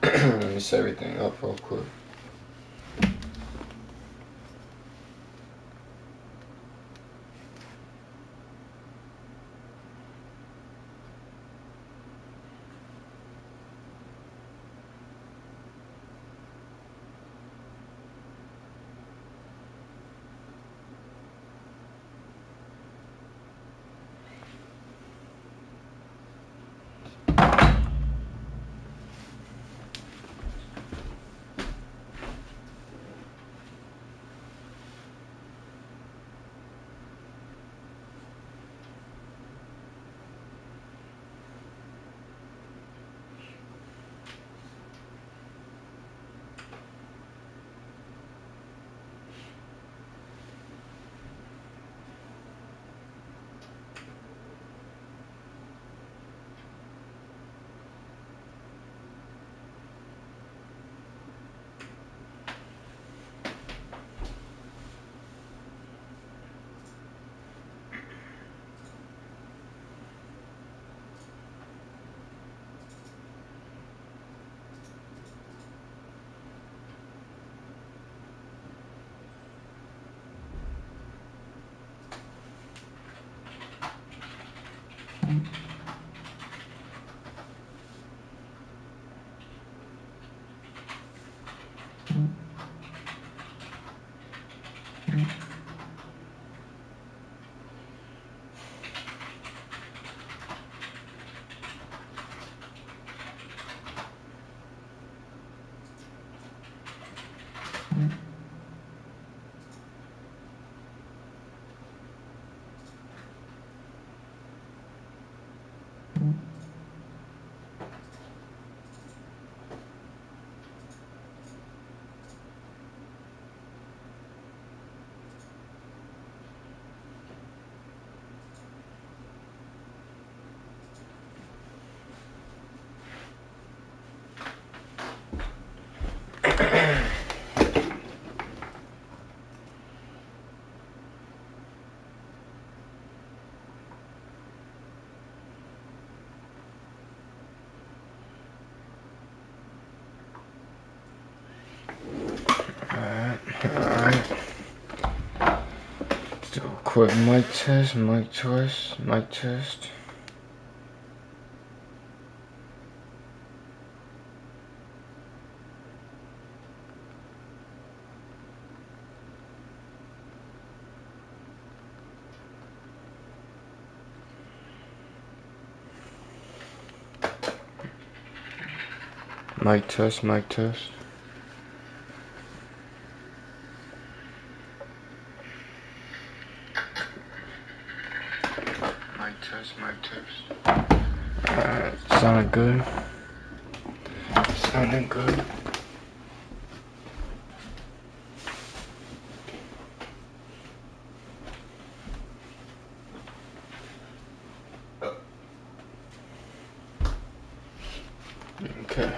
Let me set everything up real quick. Alright. Let's do a quick mic test. Mic test. Mic test. Mic test. Mic test. Mic test. Alright, sounding good. Sounding good. Okay.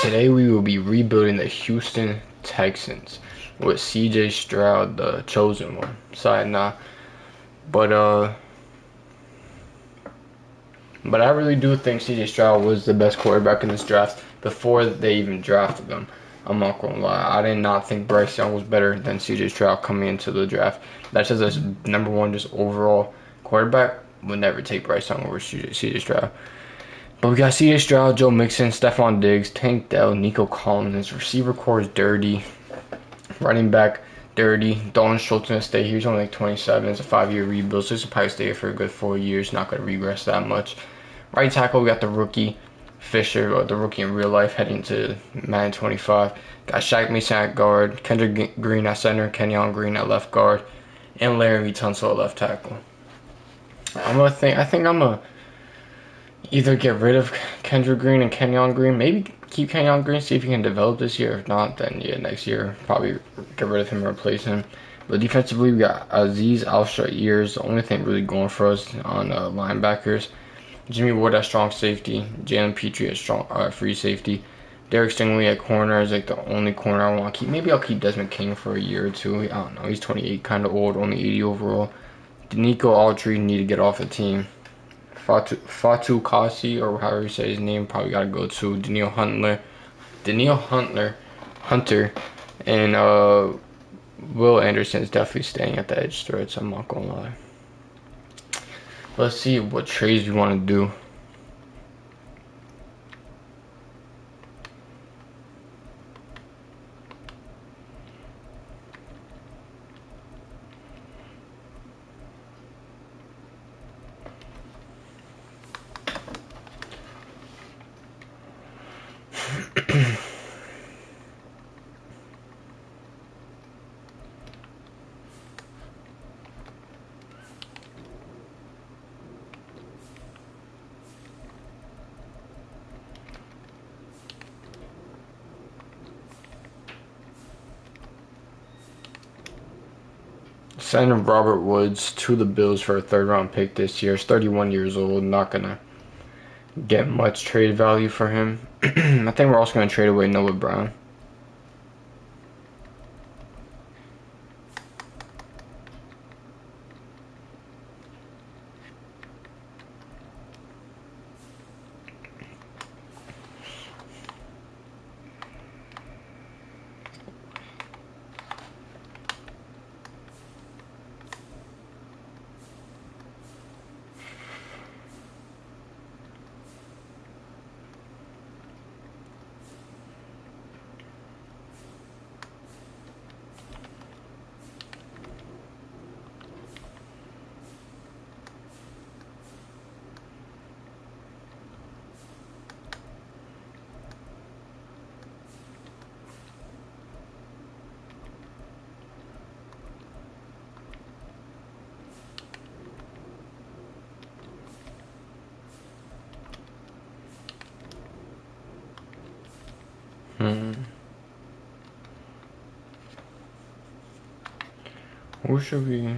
Today we will be rebuilding the Houston Texans with CJ Stroud, the chosen one. Sorry, nah. But I really do think CJ Stroud was the best quarterback in this draft before they even drafted him. I'm not gonna lie. I did not think Bryce Young was better than CJ Stroud coming into the draft. That's just as number one, just overall quarterback. Would never take Bryce Young over CJ Stroud. But we got CJ Stroud, Joe Mixon, Stephon Diggs, Tank Dell, Nico Collins. Receiver core is dirty. Running back, dirty. Dalton Schultz gonna stay here. He's only like 27. It's a 5-year rebuild, so he's probably stay here for a good 4 years. Not gonna regress that much. Right tackle, we got the rookie Fisher, or the rookie in real life, heading to Madden 25. Got Shaq Mason at guard, Kendrick Green at center, Kenyon Green at left guard, and Larry Tunsil at left tackle. I think I'm gonna either get rid of Kendrick Green and Kenyon Green, maybe keep Kenyon Green, see if he can develop this year. If not, then yeah, next year probably get rid of him and replace him. But defensively, we got Aziz Al-Shaair is the only thing really going for us on linebackers. Jimmy Ward at strong safety, Jalen Petrie at strong free safety, Derek Stingley at corner is like the only corner I want to keep. Maybe I'll keep Desmond King for a year or two. I don't know. He's 28, kind of old, only 80 overall. Danico Autry need to get off the team. Fatu Kasi, or however you say his name, probably got to go too. Hunter, and Will Anderson is definitely staying at the edge threats. I'm not gonna lie. Let's see what trades we want to do. Sending Robert Woods to the Bills for a 3rd round pick this year. He's 31 years old. Not gonna get much trade value for him. I think we're also gonna trade away Noah Brown. Who should we?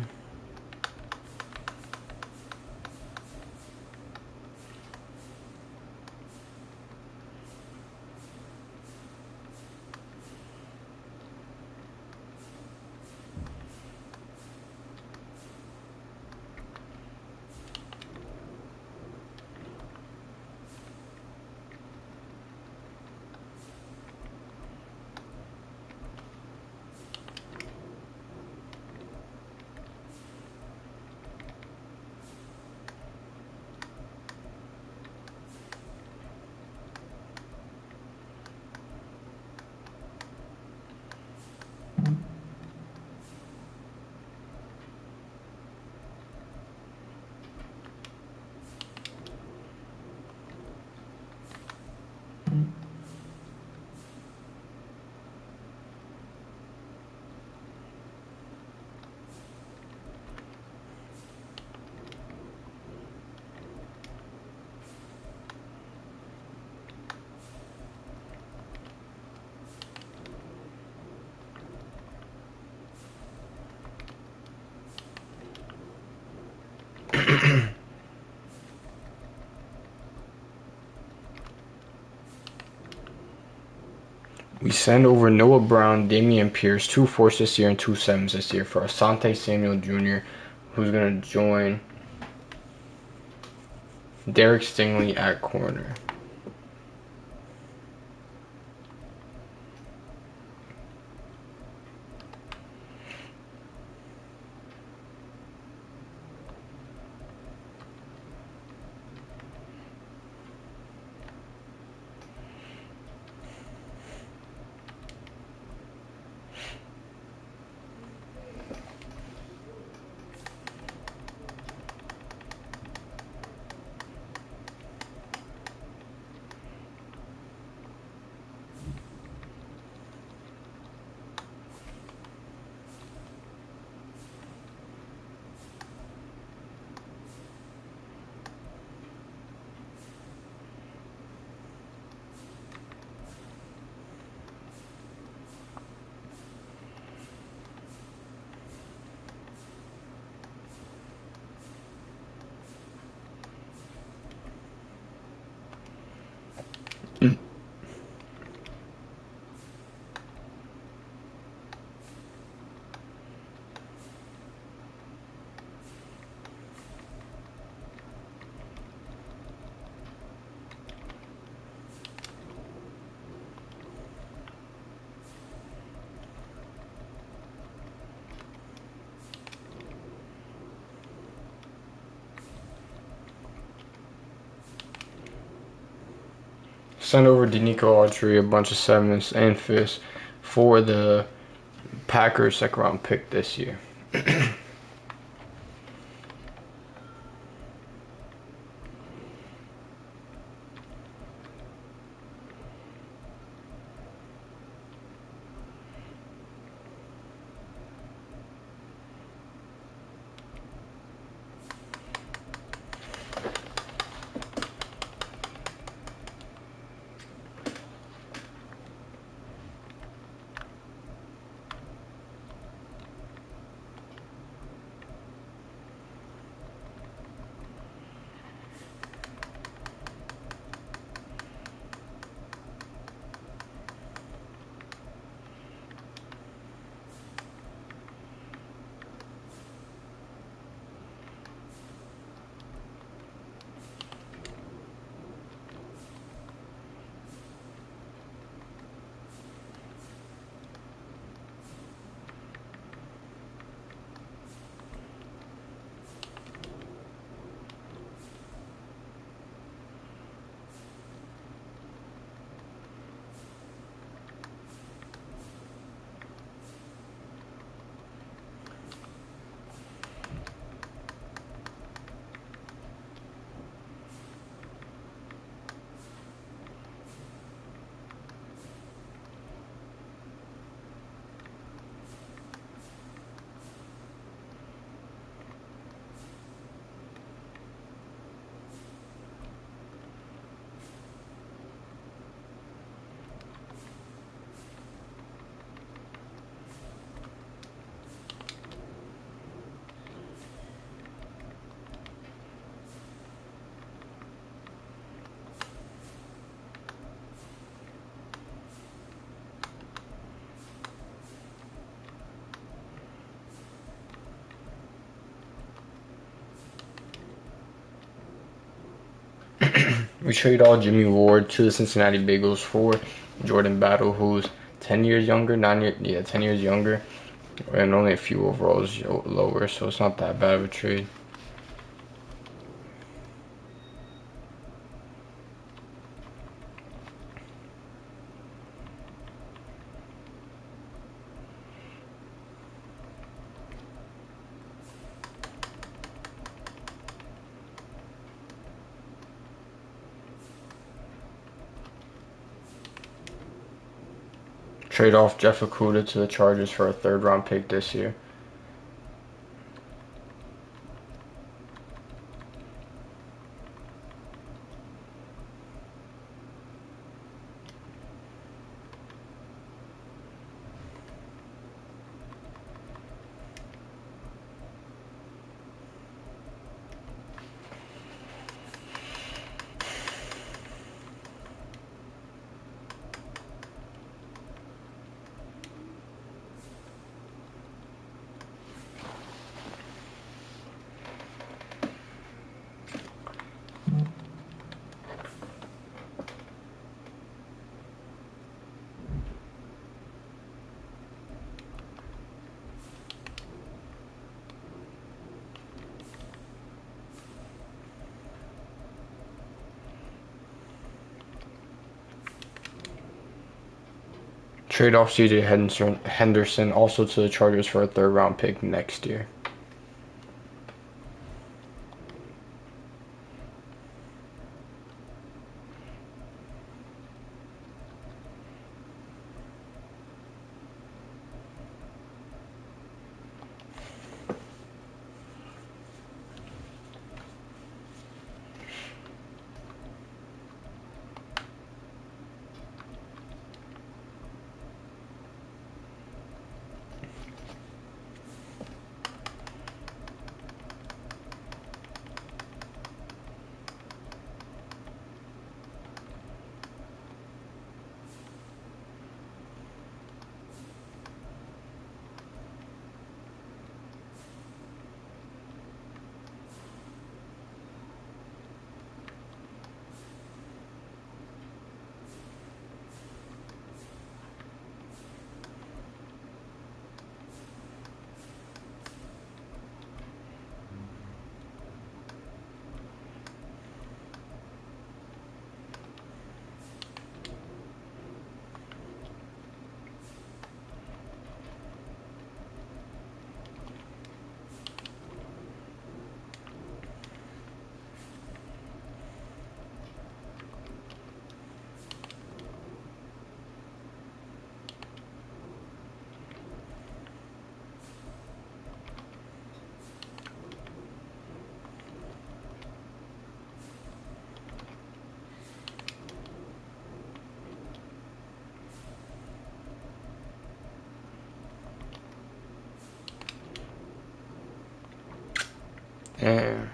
We send over Noah Brown, Damian Pierce, 2 4s this year and 2 7s this year for Asante Samuel Jr., who's going to join Derek Stingley at corner. Send over Denico Autry, a bunch of 7s and 5ths for the Packers second round pick this year. We trade all Jimmy Ward to the Cincinnati Bengals for Jordan Battle, who's 10 years younger, 10 years younger, and only a few overalls lower, so it's not that bad of a trade. Trade off Jeff Okudah to the Chargers for a third round pick this year. Trade off CJ Henderson also to the Chargers for a third round pick next year. And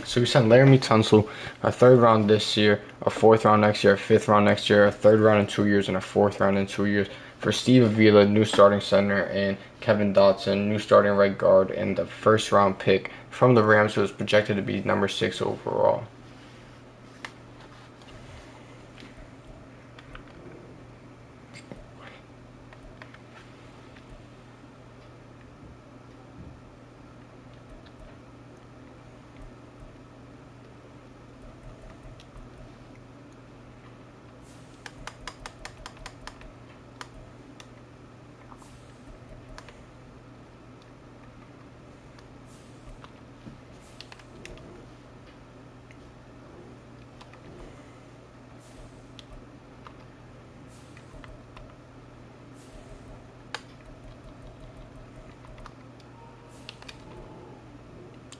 so we sent Laramie Tunsil a 3rd round this year, a 4th round next year, a 5th round next year, a 3rd round in 2 years, and a 4th round in 2 years for Steve Avila, new starting center, and Kevin Dotson, new starting right guard, and the 1st round pick from the Rams, who was projected to be number 6 overall.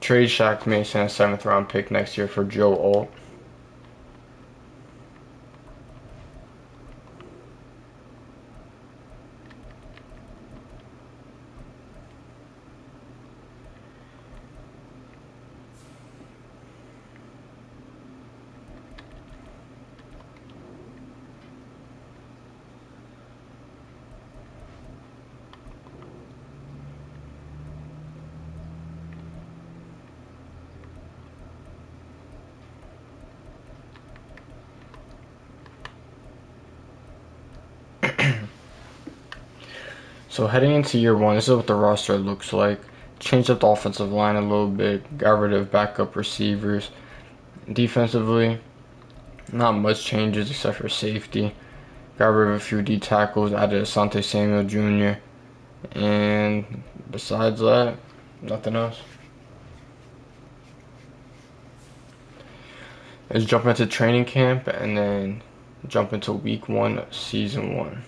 Trade Shaq Mason, a 7th round pick next year for Joe Alt. So heading into year 1, this is what the roster looks like. Changed up the offensive line a little bit, got rid of backup receivers. Defensively, not much changes except for safety. Got rid of a few D tackles, added Asante Samuel Jr. And besides that, nothing else. Let's jump into training camp and then jump into week 1, season 1.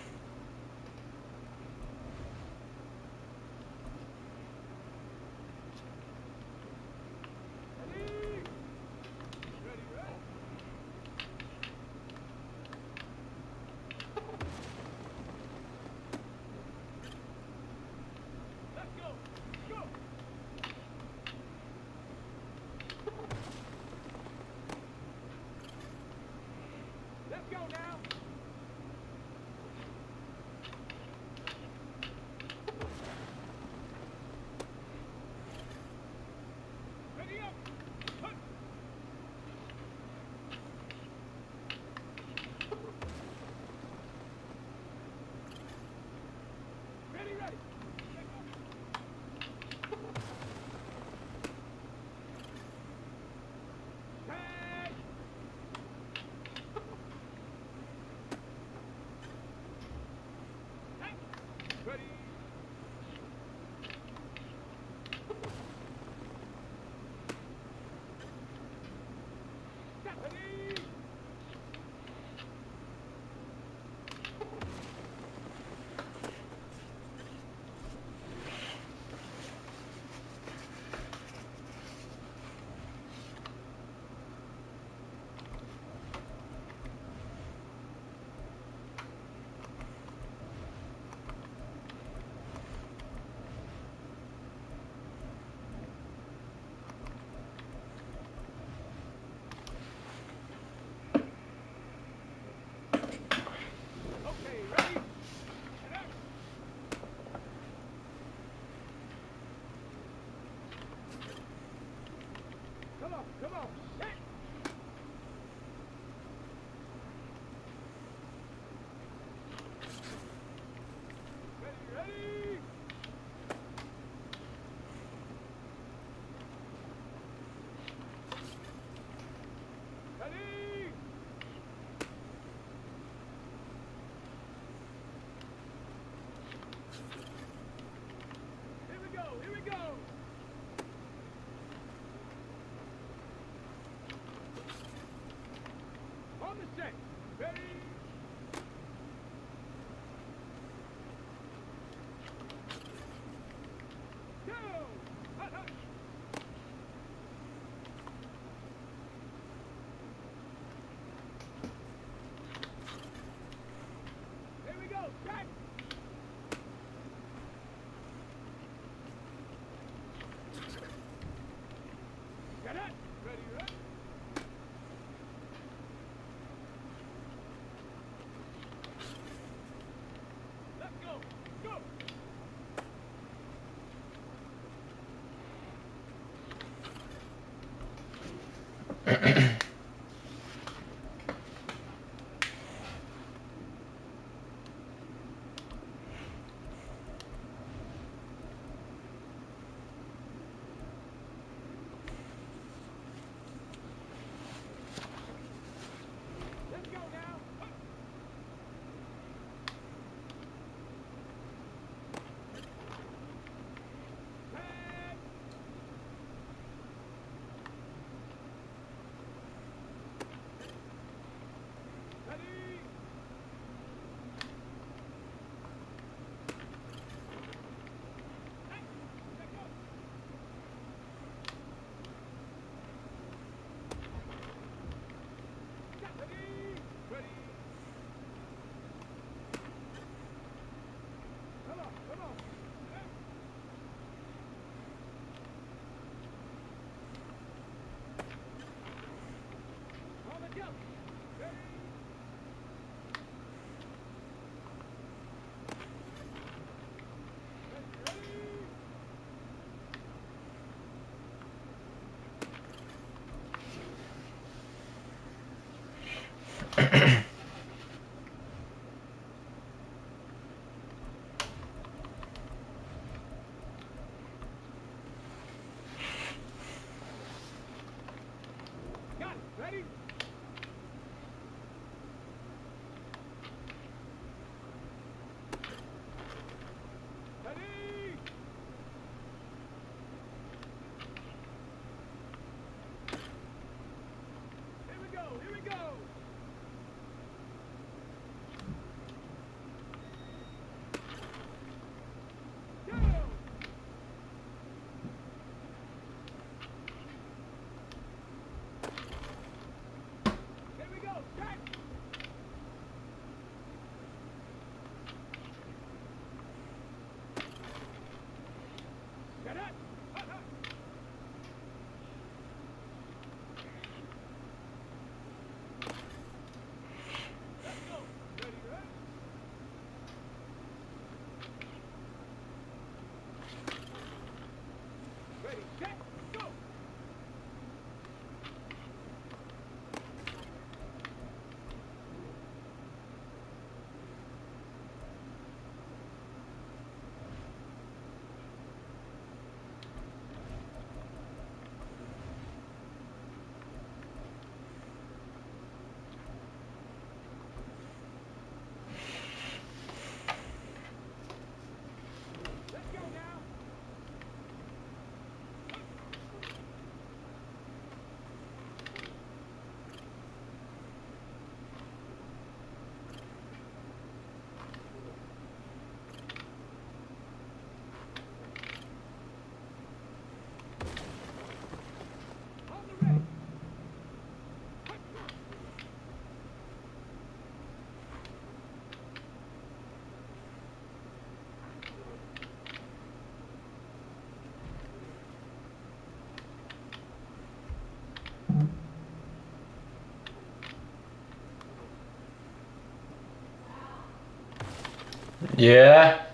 Yeah.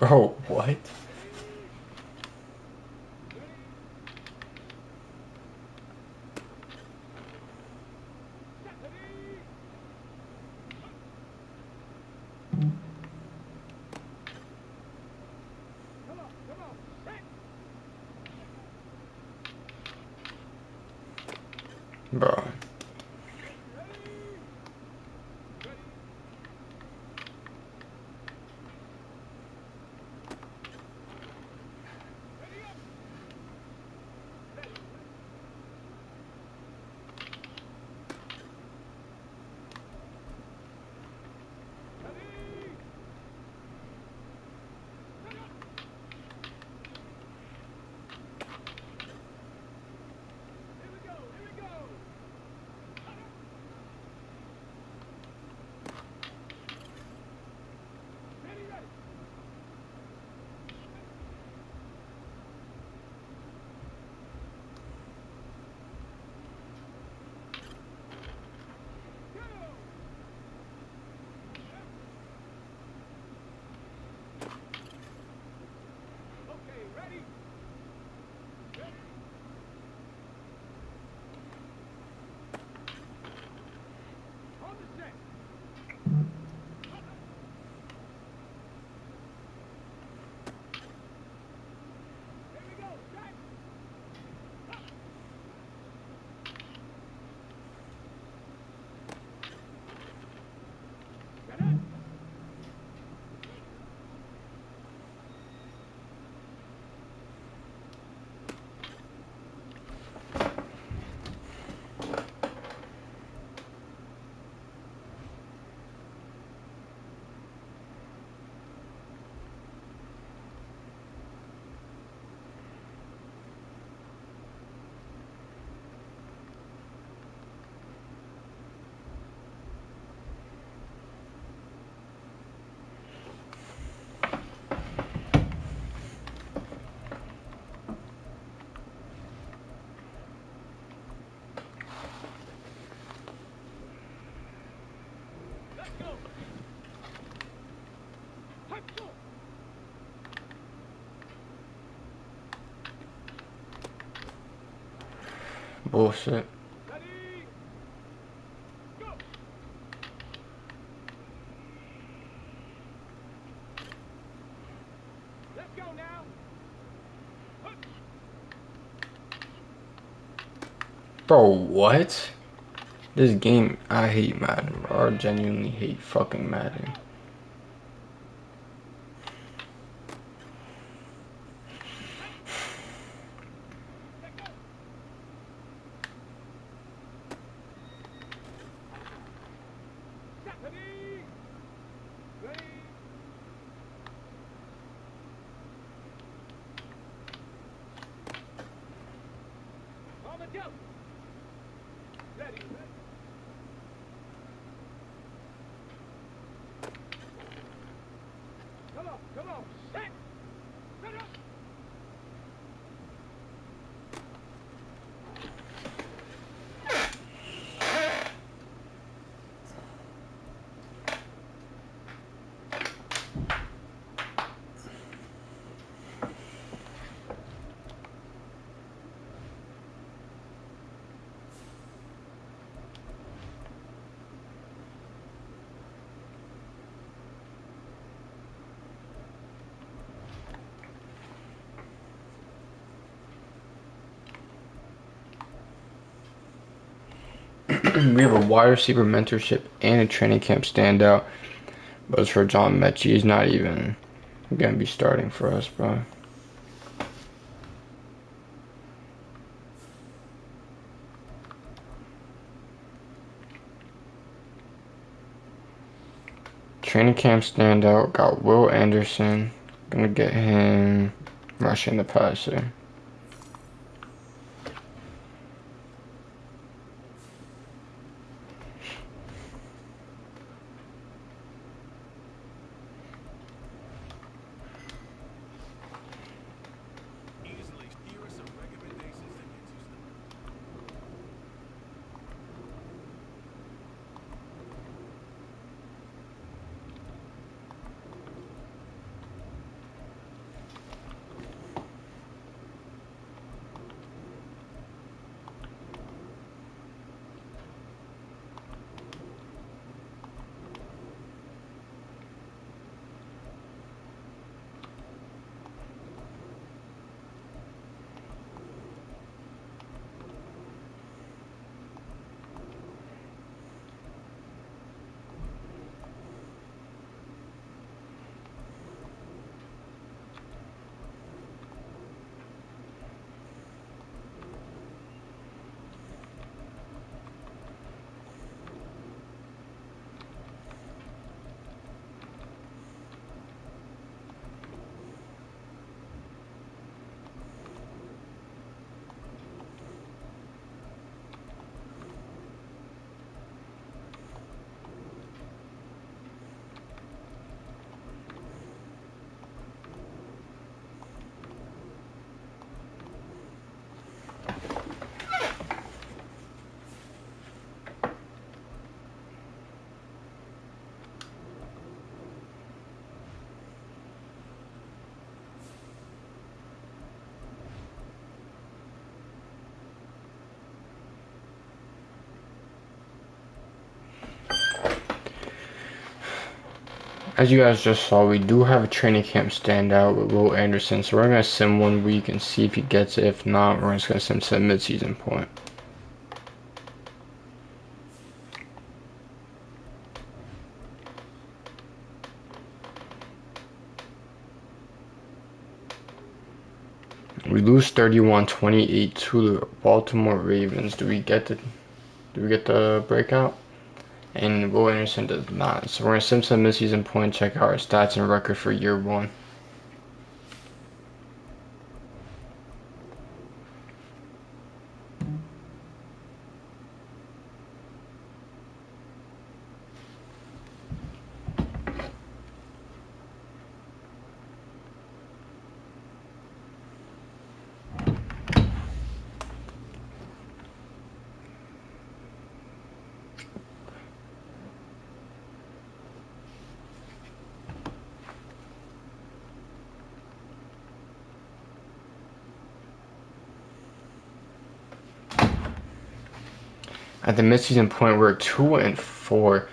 Oh, what? Bro. Bullshit. Bro, what? This game, I hate Madden, bro. I genuinely hate fucking Madden. We have a wide receiver mentorship and a training camp standout. But as for John Mechie, he's not even gonna be starting for us, bro. Training camp standout got Will Anderson. Gonna get him rushing the passer. As you guys just saw, we do have a training camp standout with Will Anderson, so we're going to sim 1 week and see if he gets it. If not, we're just going to sim to the mid-season point. We lose 31-28 to the Baltimore Ravens. Do we get the breakout? And Will Anderson does not. So we're going to sim to the mid-season point, check out our stats and record for year 1. At the midseason point, we're 2-4.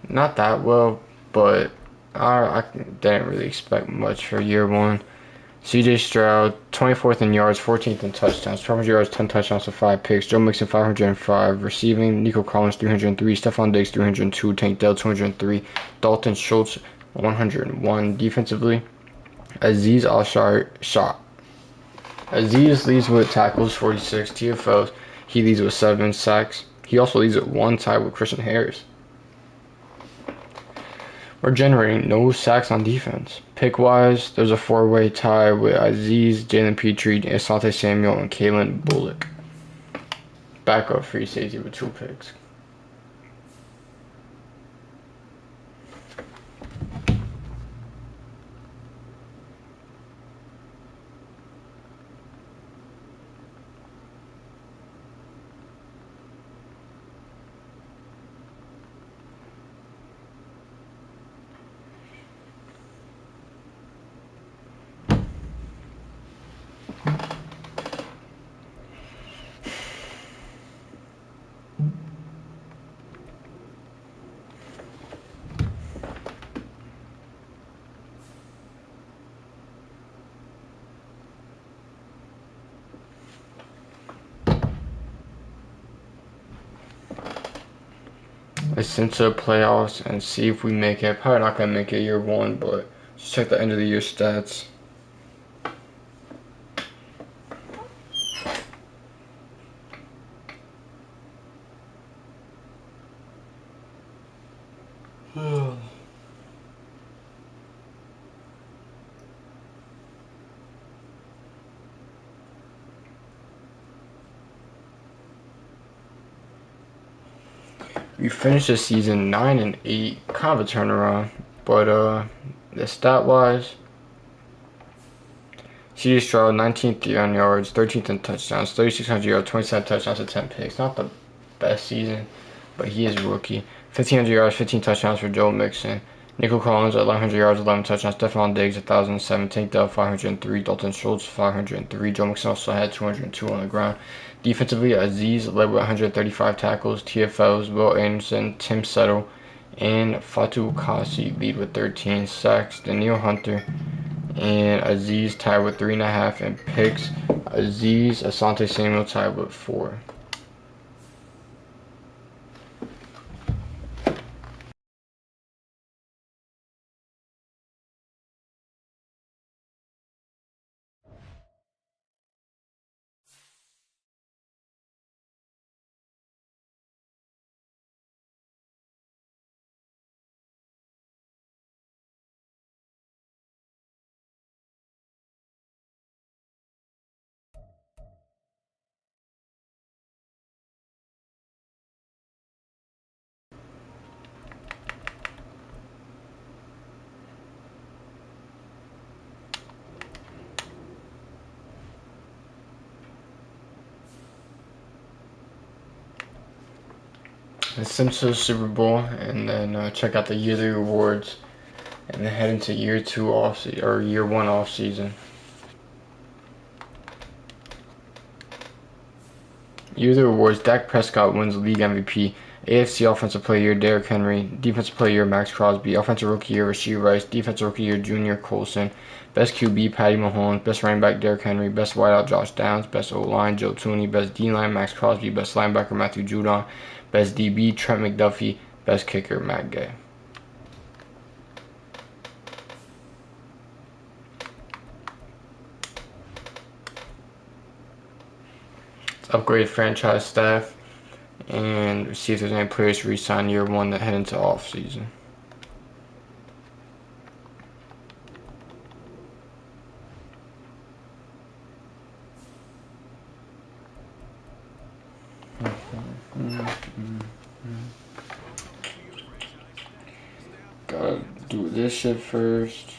Not that well, but I didn't really expect much for year one. CJ Stroud, 24th in yards, 14th in touchdowns, 1,200 yards, 10 touchdowns to 5 picks. Joe Mixon, 505. Receiving, Nico Collins, 303. Stephon Diggs, 302. Tank Dell, 203. Dalton Schultz, 101. Defensively, Aziz Aziz leads with tackles, 46. TFLs, he leads with 7 sacks. He also leads with 1 tied with Christian Harris. We're generating no sacks on defense. Pick-wise, there's a 4-way tie with Aziz, Jalen Petrie, Asante Samuel, and Kalen Bullock. Backup free safety with 2 picks. Let's enter the playoffs and see if we make it. Probably not going to make it year one, but just check the end of the year stats. We finished the season 9-8, kind of a turnaround, but the stat wise, CJ Stroud 19th on yards, 13th in touchdowns, 3,600 yards, 27 touchdowns to 10 picks. Not the best season, but he is a rookie. 1,500 yards, 15 touchdowns for Joe Mixon. Nico Collins 1,100 yards, 11 touchdowns. Stephon Diggs 1,007. Tank Dell 503. Dalton Schultz 503. Joe Mixon also had 202 on the ground. Defensively, Aziz led with 135 tackles. TFLs, Will Anderson, Tim Settle, and Fatou Kasi lead with 13 sacks. Daniil Hunter and Aziz tied with 3.5 and picks. Aziz, Asante Samuel tied with 4. Let's send to the Super Bowl and then check out the yearly rewards and then head into year one off season. Yearly rewards: Dak Prescott wins league MVP. AFC Offensive Player Year, Derrick Henry. Defensive Player Year, Max Crosby. Offensive Rookie Year, Rashee Rice. Defensive Rookie Year, Junior Colson. Best QB, Patty Mahomes. Best running back, Derrick Henry. Best wideout, Josh Downs. Best O-line, Joe Thuney. Best D-line, Max Crosby. Best linebacker, Matthew Judon. Best DB, Trent McDuffie. Best kicker, Matt Gay. Let's upgrade franchise staff and see if there's any players to re-sign year one that head into off season. Gotta do this shit first.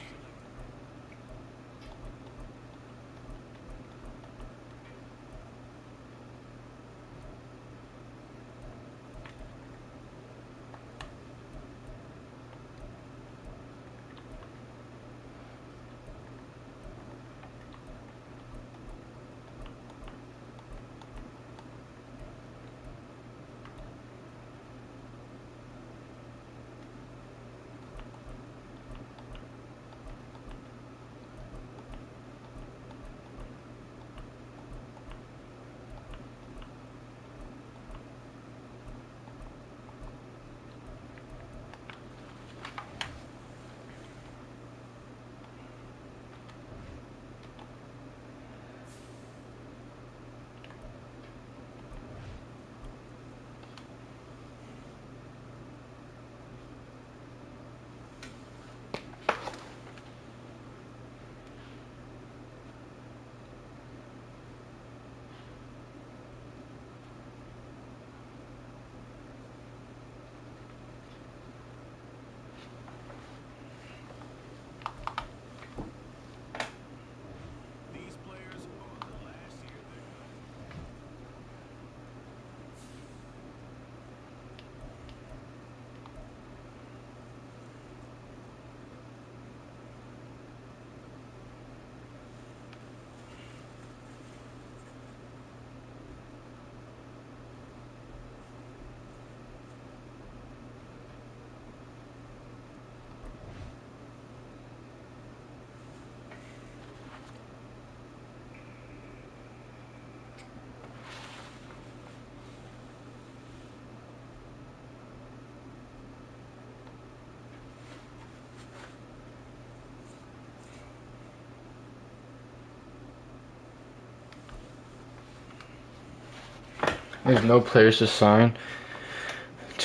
There's no players to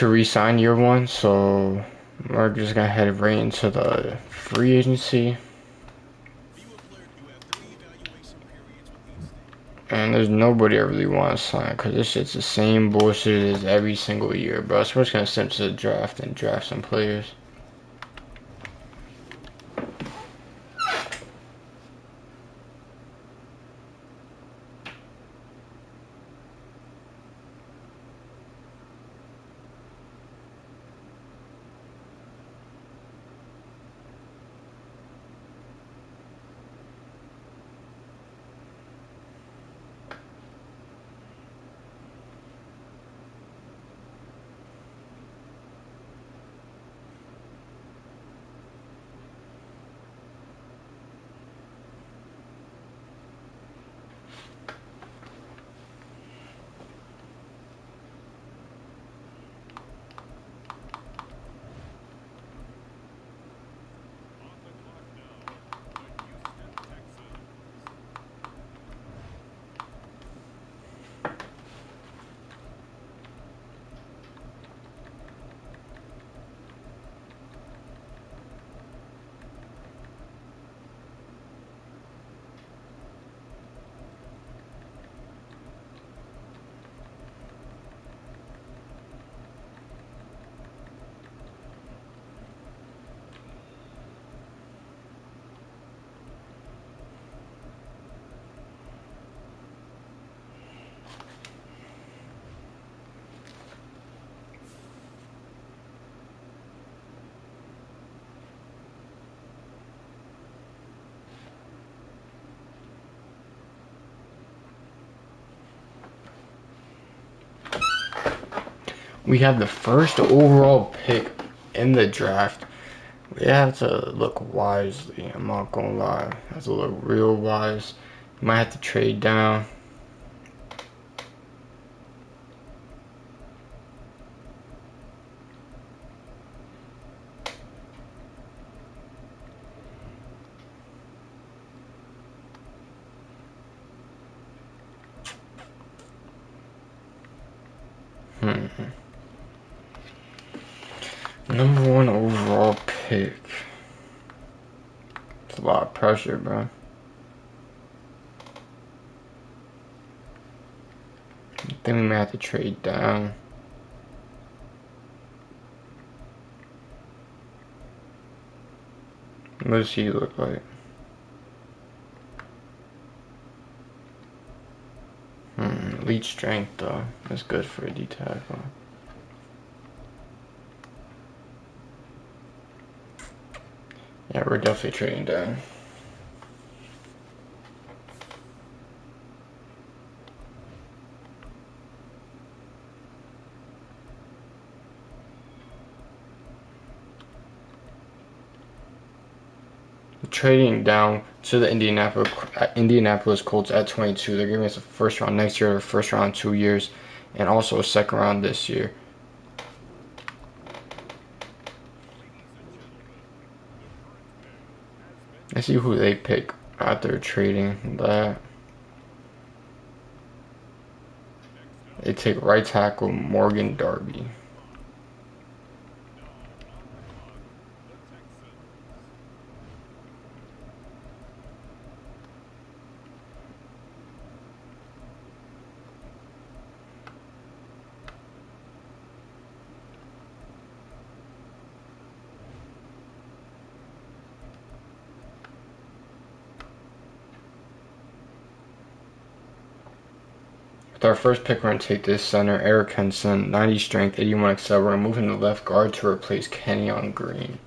re-sign year one, so we're just gonna head right into the free agency. And there's nobody I really want to sign because this shit's the same bullshit as every single year, bro. So we're just gonna send to the draft and draft some players. We have the first overall pick in the draft. We have to look wisely. I'm not gonna lie. We have to look real wise. You might have to trade down. Number one overall pick. It's a lot of pressure, bro. I think we may have to trade down. What does he look like? Elite strength, though. That's good for a D tackle. Yeah, we're definitely trading down. Trading down to the Indianapolis Colts at 22. They're giving us a first round next year, a first round 2 years, and also a second round this year. Let's see who they pick after trading that. They take right tackle Morgan Darby. With our first pick, we're going to take this center, Eric Henson, 90 strength, 81 excel. We're going to move him to left guard to replace Kenyon Green.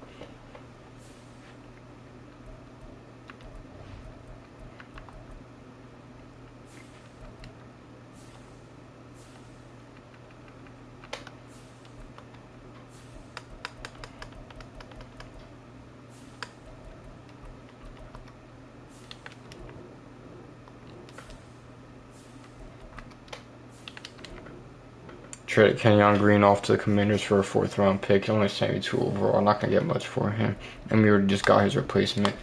Traded Kenyon Green off to the Commanders for a 4th round pick. Only 72 overall. I'm not going to get much for him. And we already just got his replacement.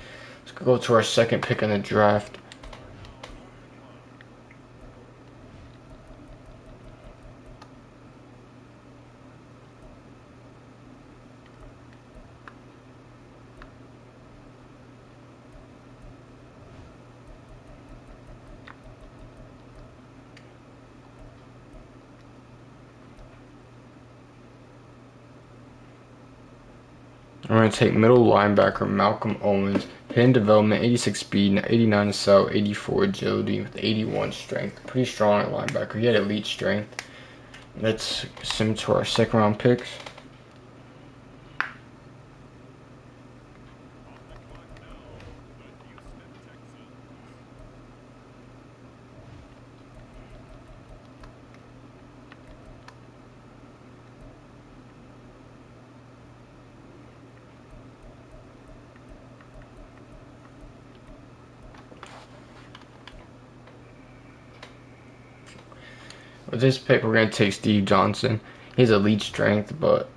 Let's go to our second pick in the draft. I'm going to take middle linebacker Malcolm Owens. Hidden development, 86 speed, 89 accel, 84 agility with 81 strength. Pretty strong at linebacker. He had elite strength. Let's send him to our second round picks. With this pick, we're going to take Steve Johnson. He has elite strength, but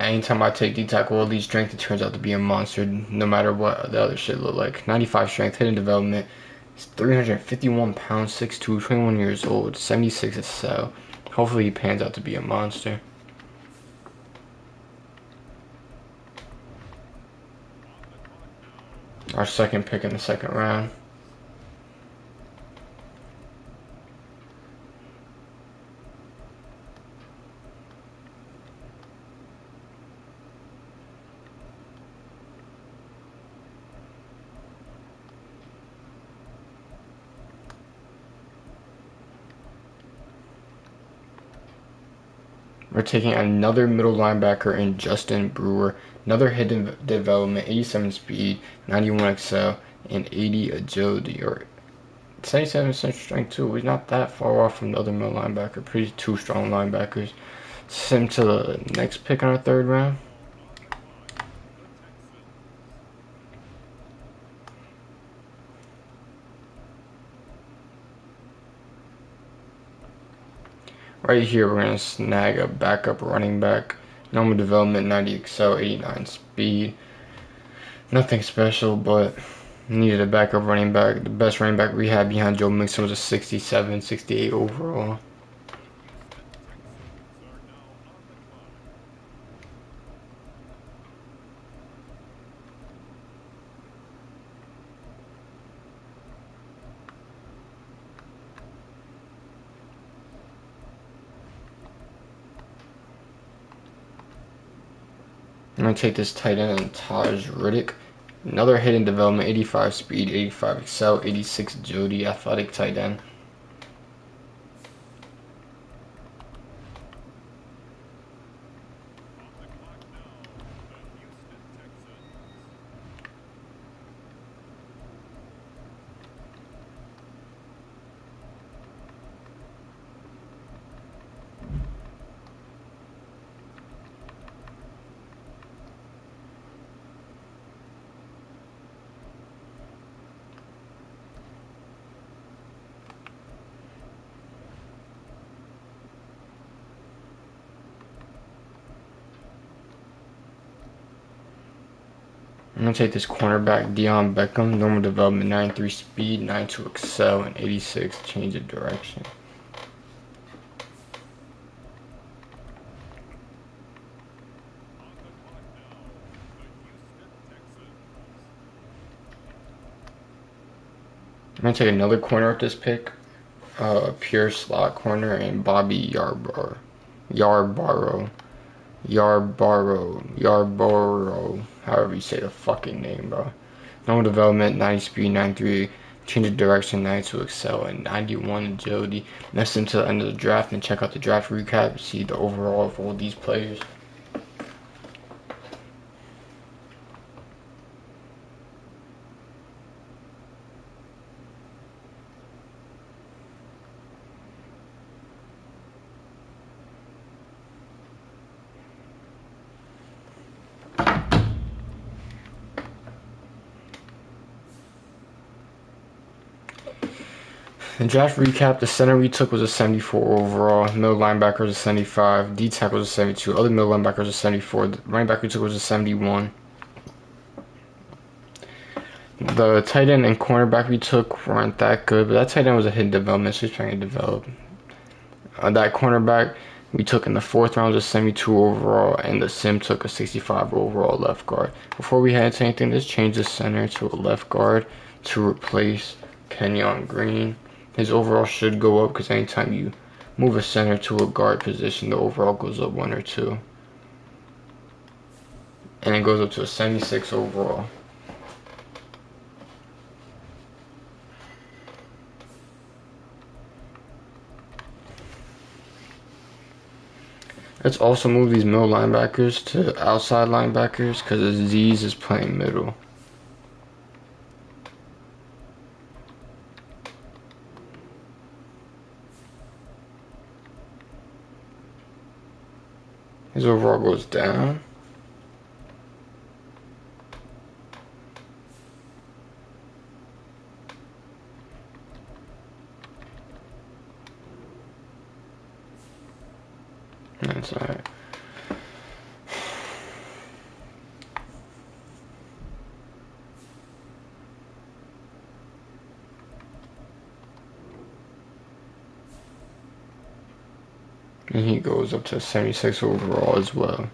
anytime I take D-tackle with elite strength, it turns out to be a monster, no matter what the other shit look like. 95 strength, hidden development. He's 351 pounds, 6'2", 21 years old, 76 accel. Hopefully he pans out to be a monster. Our second pick in the second round. We're taking another middle linebacker in Justin Brewer. Another hidden development, 87 speed, 91 accel, and 80 agility, or 77% strength too. He's not that far off from the other middle linebacker. Pretty two strong linebackers. Send him to the next pick in our third round. Right here, we're going to snag a backup running back. Normal development, 90 accel, 89 speed. Nothing special, but needed a backup running back. The best running back we had behind Joe Mixon was a 67, 68 overall. I'm going to take this tight end and Taj Riddick. Another hidden development, 85 speed, 85 accel, 86 agility, athletic tight end. I'm going to take this cornerback, Deion Beckham. Normal development, 93 speed, 92 accel, and 86 change of direction. I'm going to take another corner with this pick. Pure slot corner, and Bobby Yarborough, however you say the fucking name, bro. Normal development, 90 speed, 93 change of direction, 92 accel, and 91 agility. Next into the end of the draft, and check out the draft recap, see the overall of all these players. In draft recap, the center we took was a 74 overall, middle linebacker was a 75, D-tackle was a 72, other middle linebacker was a 74, the running back we took was a 71. The tight end and cornerback we took weren't that good, but that tight end was a hidden development, so he's trying to develop. That cornerback we took in the fourth round was a 72 overall, and the sim took a 65 overall left guard. Before we head into anything, let's change the center to a left guard to replace Kenyon Green. His overall should go up because anytime you move a center to a guard position, the overall goes up 1 or 2. and it goes up to a 76 overall. Let's also move these middle linebackers to outside linebackers because Aziz is playing middle. His overall goes down. That's alright. And he goes up to 76 overall as well.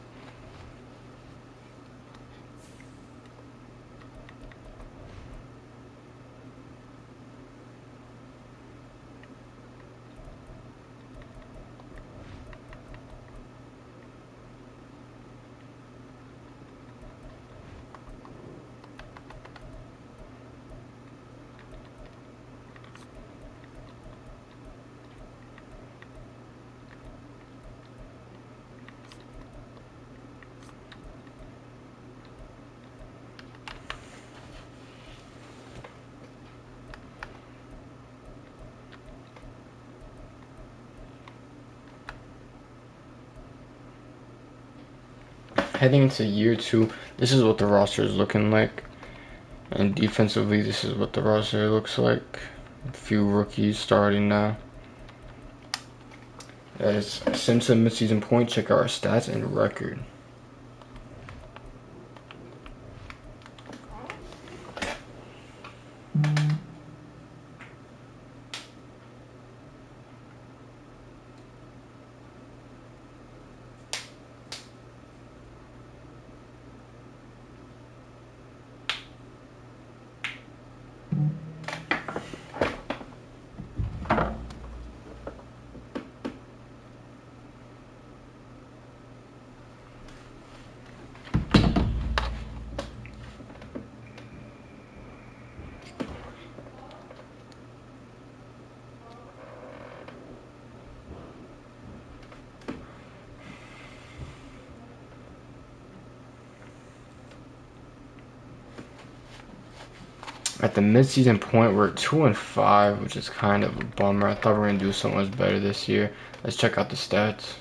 Heading into year 2, this is what the roster is looking like. And defensively, this is what the roster looks like. A few rookies starting now. As since the midseason point, check out our stats and record. At the midseason point, we're 2-5, which is kind of a bummer. I thought we were gonna do so much better this year. Let's check out the stats.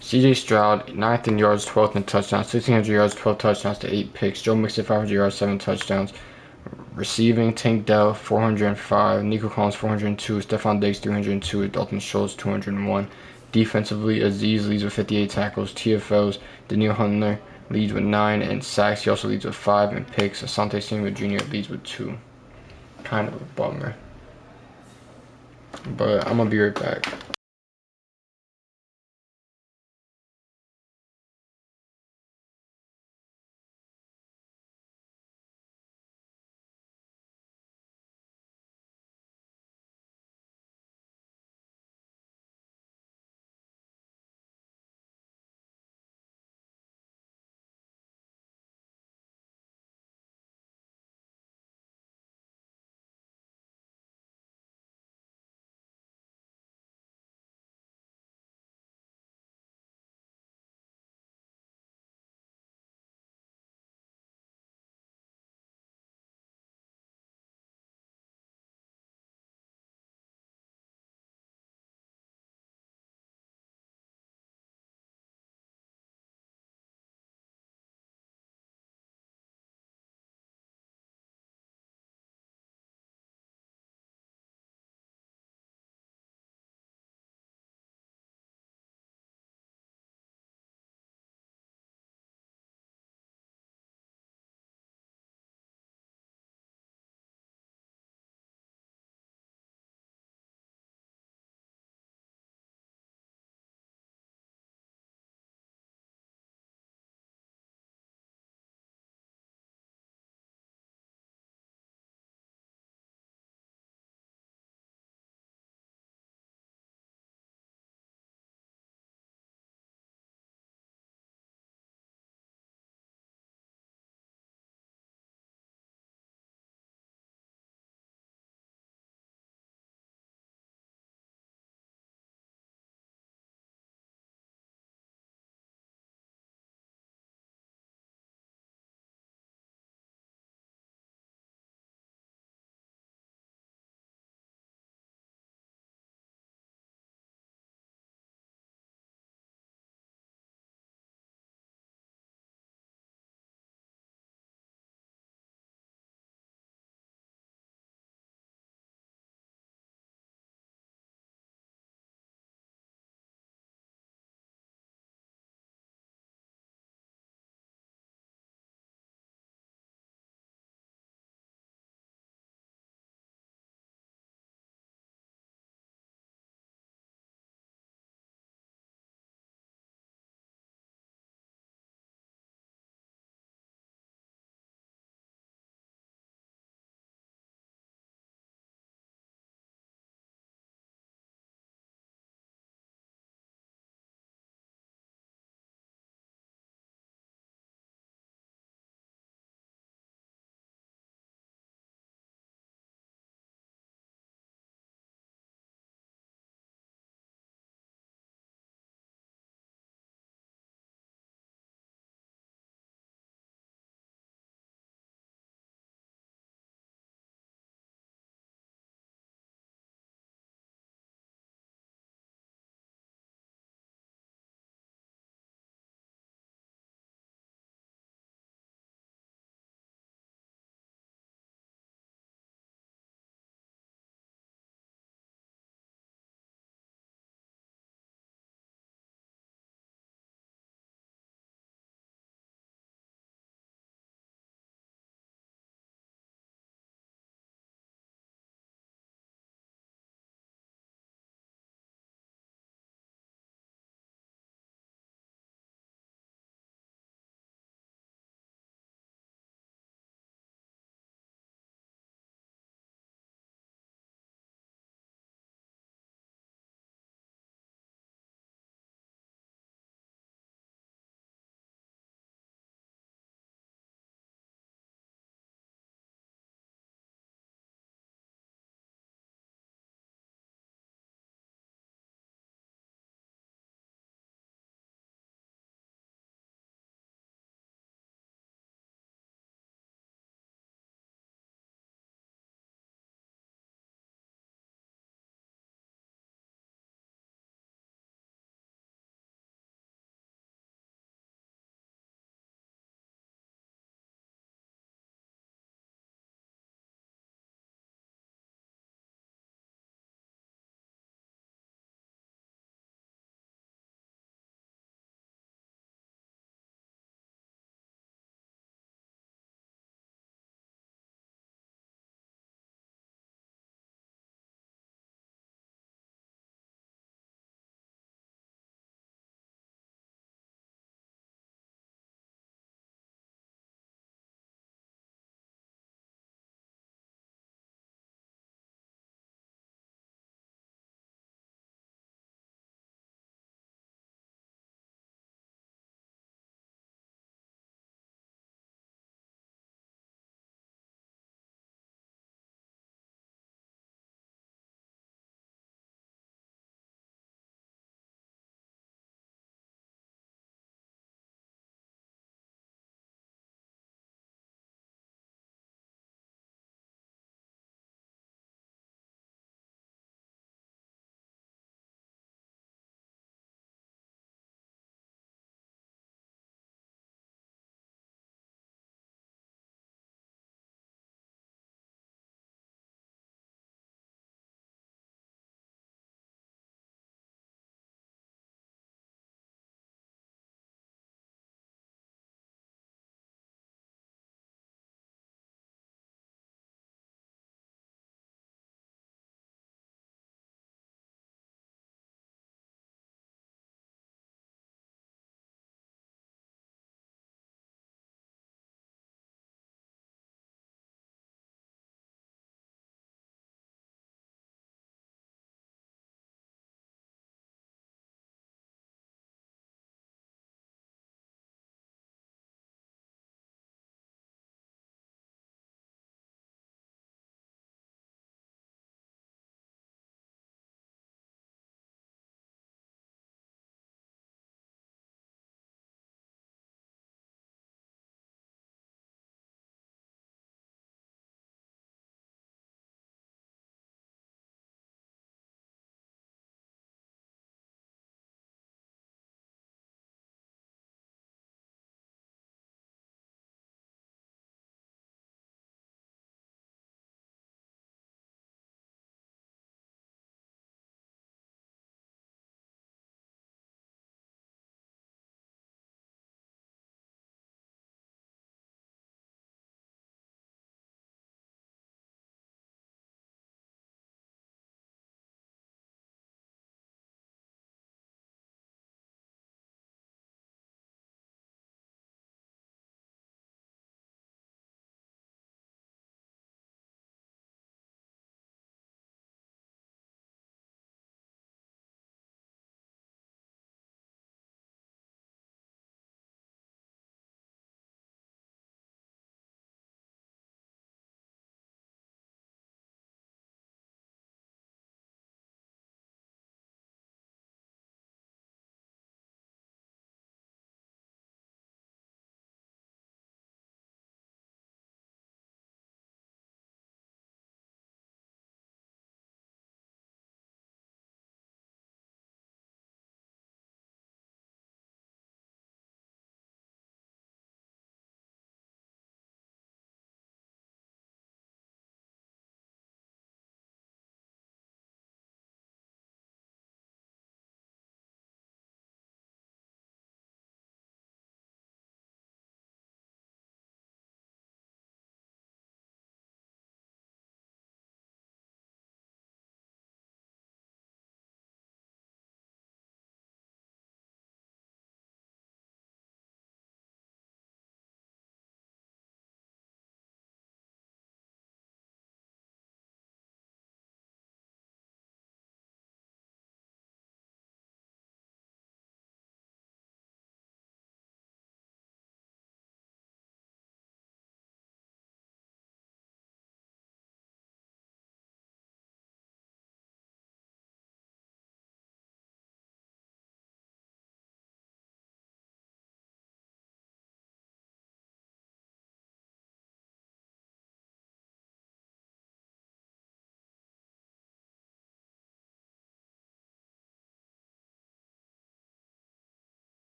CJ Stroud, 9th in yards, 12th in touchdowns, 1,600 yards, 12 touchdowns to 8 picks. Joe Mixon, 500 yards, 7 touchdowns. Receiving, Tank Dell, 405. Nico Collins, 402. Stephon Diggs, 302. Dalton Schultz, 201. Defensively, Aziz leads with 58 tackles. TFLs, Daniel Hunter leads with 9. And sacks, he also leads with 5. And picks, Asante Samuel Jr. leads with 2. Kind of a bummer. But I'm going to be right back.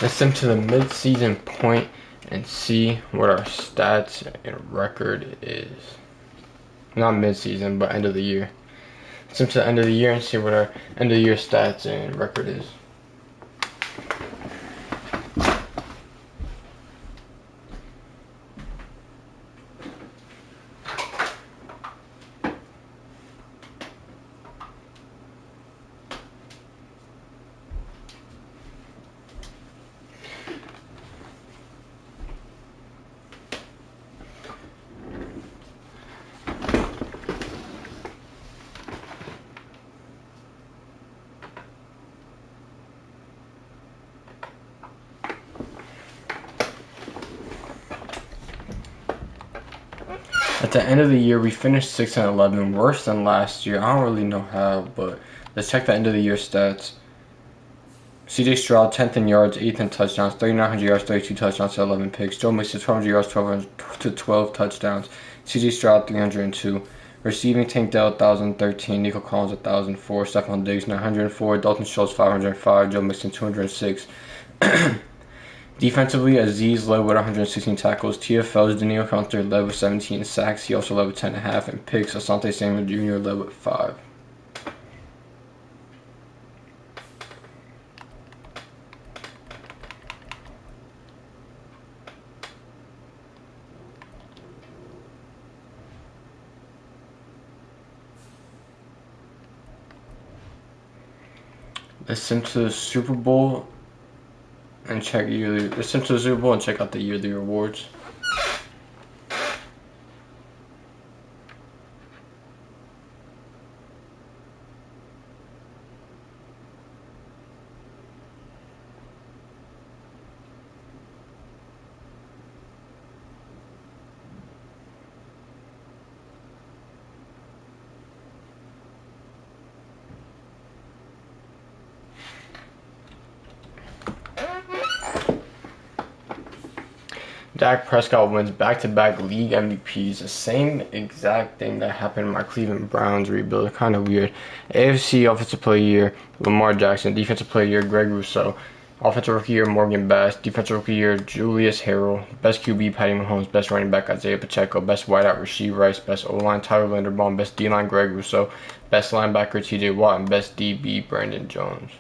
Let's send to the mid-season point and see what our stats and record is. Not mid-season, but end of the year. Let's send to the end of the year and see what our end of the year stats and record is. At the end of the year, we finished 6-11, worse than last year. I don't really know how, but let's check the end of the year stats. CJ Stroud, 10th in yards, 8th in touchdowns, 3,900 yards, 32 touchdowns, 11 picks. Joe Mixon, 1,200 yards, 12 touchdowns. CJ Stroud, 302. Receiving, Tank Dell, 1,013. Nico Collins, 1,004. Stephon Diggs, 904. Dalton Schultz, 505. Joe Mixon, 206. Defensively, Aziz led with 116 tackles. TFL's Daniel Hunter led with 17 sacks. He also led with 10.5. And picks, Asante Samuel Jr. led with 5. Let's send to the Super Bowl and check yearly. Let's send to the Super Bowl and check out the yearly rewards. Dak Prescott wins back-to-back league MVPs. The same exact thing that happened in my Cleveland Browns rebuild. Kind of weird. AFC Offensive Player of the Year, Lamar Jackson. Defensive Player of the Year, Greg Rousseau. Offensive Rookie of the Year, Morgan Bass. Defensive Rookie of the Year, Julius Harrell. Best QB, Patty Mahomes. Best running back, Isaiah Pacheco. Best wideout, Rasheed Rice. Best O-line, Tyler Linderbaum. Best D-line, Greg Rousseau. Best linebacker, TJ Watt. And best DB, Brandon Jones.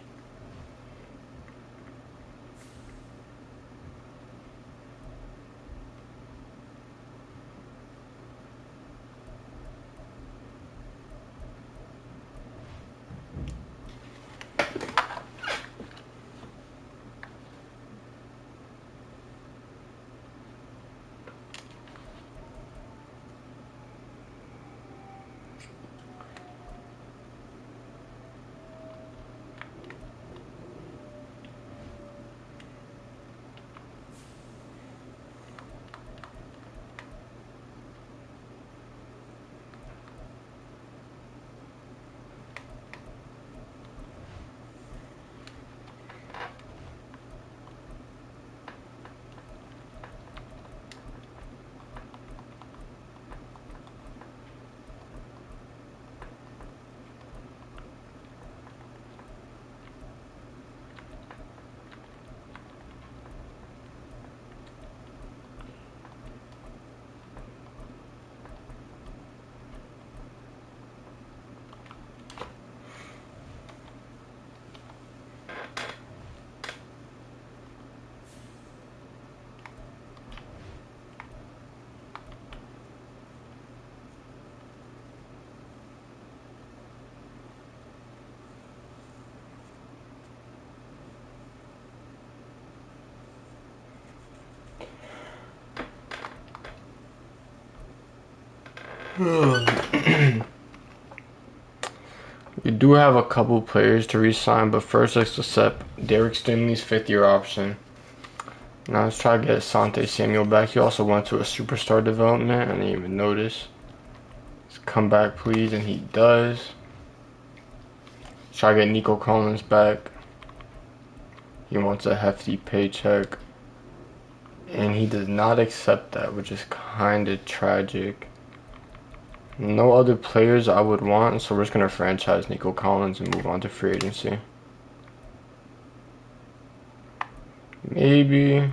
We do have a couple players to re-sign, but first let's accept Derek Stingley's 5th-year option. Now let's try to get Asante Samuel back. He also went to a superstar development. I didn't even notice. Let's come back, please, and he does. Let's try to get Nico Collins back. He wants a hefty paycheck. And he does not accept that, which is kind of tragic. No other players I would want, so we're just going to franchise Nico Collins and move on to free agency. Maybe.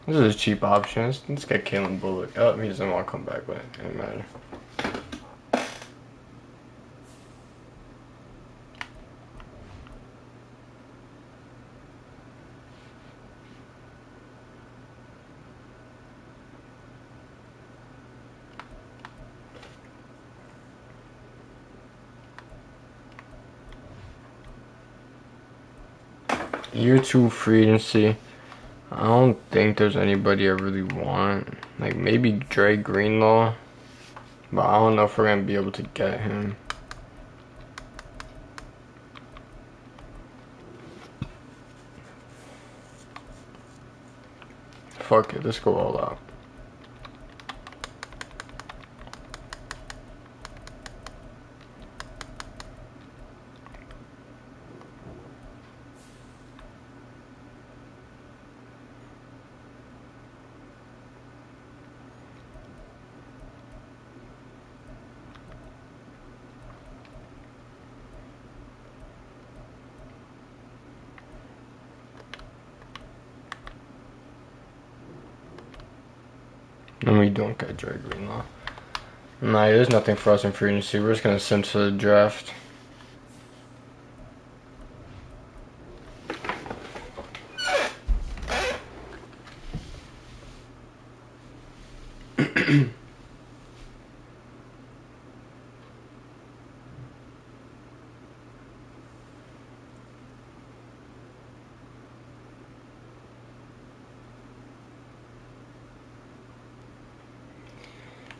This is a cheap option. Let's get Kalen Bullock. Oh, he doesn't want to come back, but it doesn't matter. Year 2 free agency. I don't think there's anybody I really want. Like maybe Dre Greenlaw, but I don't know if we're gonna be able to get him. Fuck it, let's go all out. And we don't get Dre Greenlaw. Nah, there's nothing for us in free agency. We're just gonna send to the draft.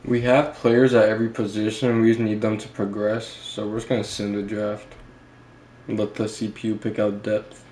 We have players at every position. We just need them to progress. So we're just gonna send the draft and let the CPU pick out depth.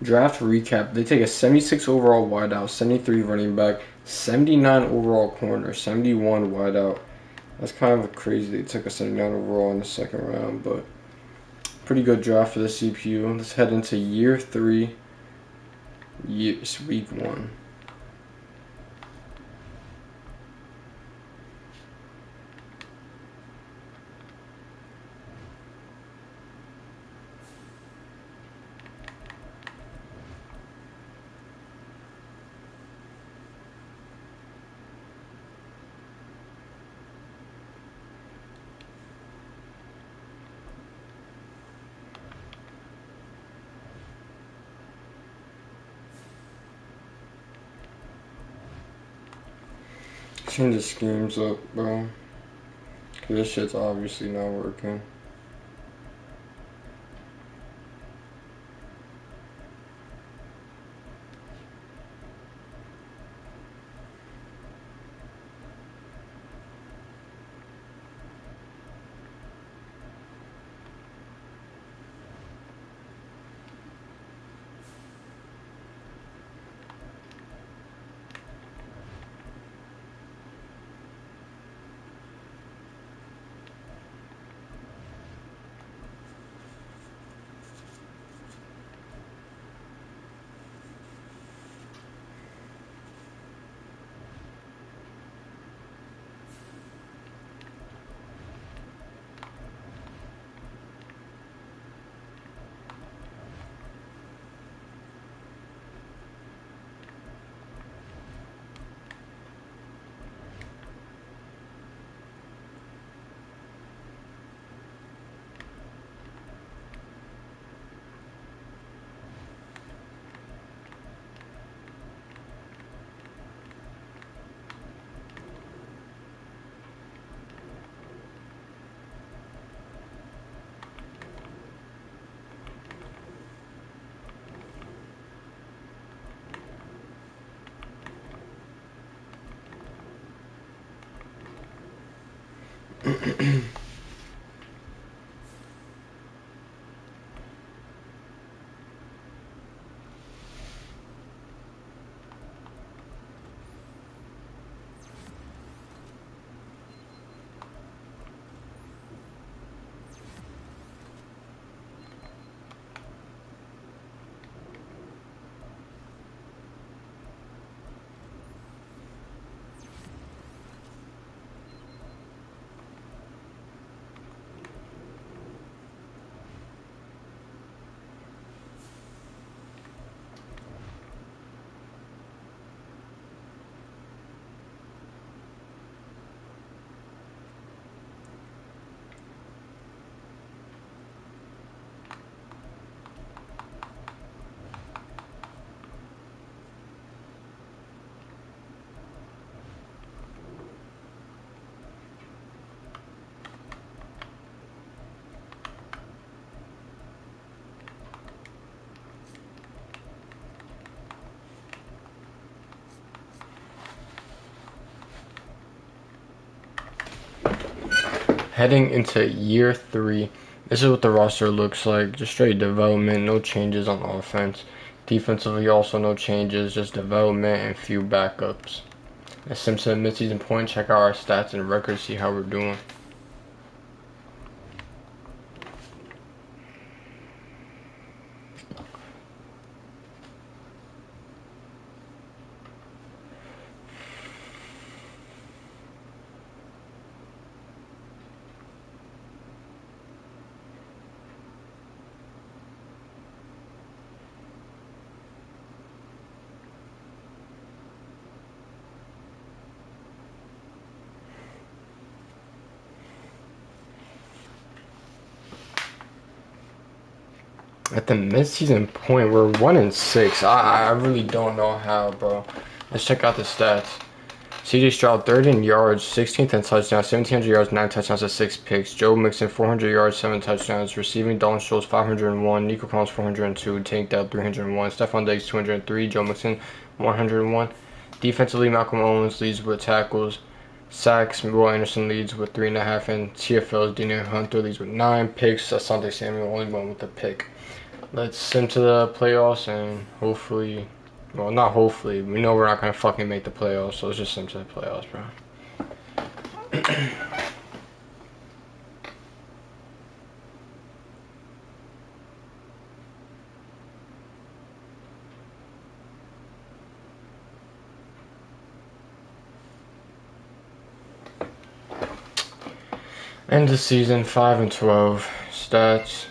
Draft recap. They take a 76 overall wideout, 73 running back, 79 overall corner, 71 wideout. That's kind of crazy. They took a 79 overall in the second round, but pretty good draft for the CPU. Let's head into year 3, week 1. Change the schemes up, bro. Cause this shit's obviously not working. Heading into year 3, this is what the roster looks like. Just straight development, no changes on offense. Defensively, also no changes, just development and few backups. As Simpson midseason point, check out our stats and records, see how we're doing. At the midseason point, we're 1-6. I really don't know how, bro. Let's check out the stats. CJ Stroud, 3rd in yards, 16th in touchdowns, 1,700 yards, 9 touchdowns to 6 picks. Joe Mixon, 400 yards, 7 touchdowns. Receiving, Dalton Schultz, 501. Nico Collins, 402. Tank Dell, 301. Stephon Diggs, 203. Joe Mixon, 101. Defensively, Malcolm Owens leads with tackles. Sacks, Will Anderson leads with 3.5. And TFL's Daniel Hunter leads with 9 picks. Asante Samuel only went with a pick. Let's send to the playoffs and hopefully, well, not hopefully, we know we're not going to fucking make the playoffs, so let's just send to the playoffs, bro. End of season, 5-12. Stats.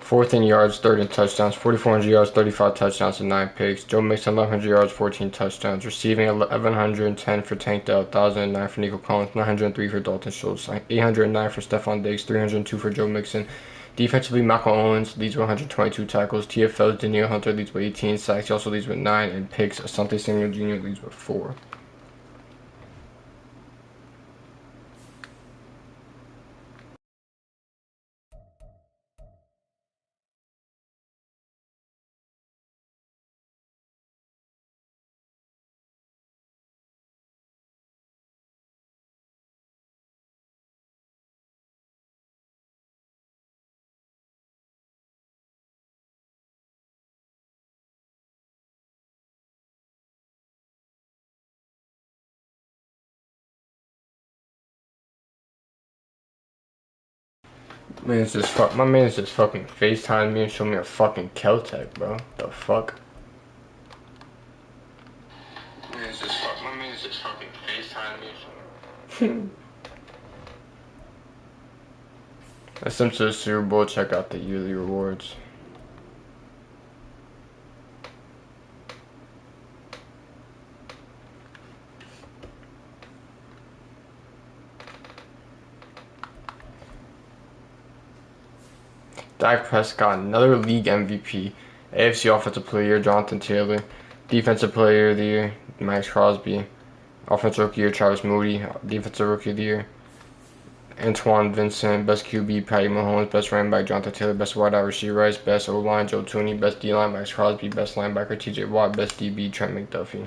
4th in yards, 3rd in touchdowns, 4,400 yards, 35 touchdowns, and 9 picks. Joe Mixon, 1,100 yards, 14 touchdowns. Receiving, 1,110 for Tank Dell, 1,009 for Nico Collins, 903 for Dalton Schultz, 809 for Stephon Diggs, 302 for Joe Mixon. Defensively, Malcolm Owens leads with 122 tackles. TFL's Daniel Hunter leads with 18 sacks. He also leads with 9, and picks. Asante Samuel Jr. leads with 4. My man's just fucking FaceTime me and show me a fucking Keltec, bro. The fuck? My man's just fucking FaceTime me and show me. Let's send to the Super Bowl, check out the yearly rewards. Dak Prescott, another league MVP. AFC Offensive Player of the Year, Jonathan Taylor. Defensive Player of the Year, Max Crosby. Offensive Rookie of the Year, Travis Moody. Defensive Rookie of the Year, Antoine Vincent. Best QB, Patty Mahomes. Best running back, Jonathan Taylor. Best wide receiver, Rice. Best O-line, Joe Tooney. Best D-line, Max Crosby. Best linebacker, TJ Watt. Best DB, Trent McDuffie.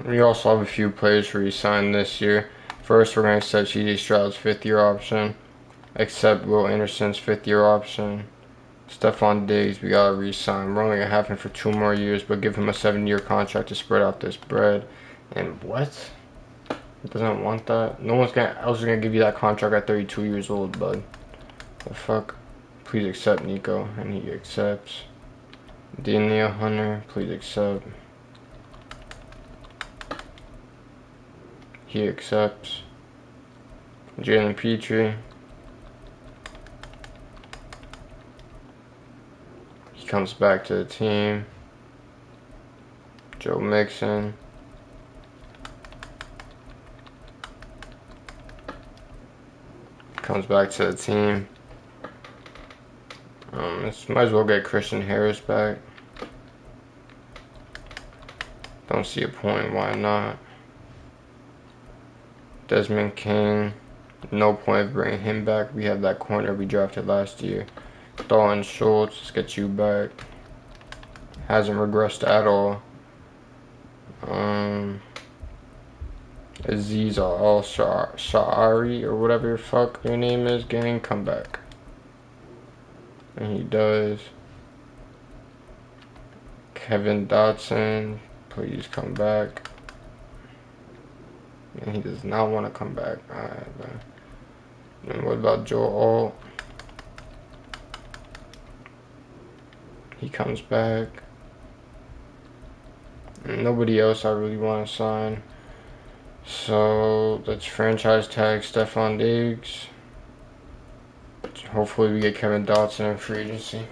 We also have a few players to re-sign this year. First, we're going to accept C.J. Stroud's 5th-year option, accept Will Anderson's 5th-year option. Stephon Diggs, we gotta re-sign. We're only gonna have him for 2 more years, but give him a 7-year contract to spread out this bread. And what? He doesn't want that? No one's gonna give you that contract at 32 years old, bud. The fuck? Please accept Nico, and he accepts. Daniel Hunter, please accept. He accepts. Jalen Petrie. He comes back to the team. Joe Mixon. Comes back to the team. Might as well get Christian Harris back. Don't see a point, why not? Desmond King, no point bringing him back. We have that corner we drafted last year. Dalton Schultz, let's get you back. Hasn't regressed at all. Aziz Al-Sha'ari, or whatever your fuck your name is, gang, come back. And he does. Kevin Dotson, please come back. And he does not want to come back. Alright, man. And what about Joe Alt? He comes back. And nobody else I really want to sign. So let's franchise tag Stephon Diggs. Hopefully we get Kevin Dotson in free agency.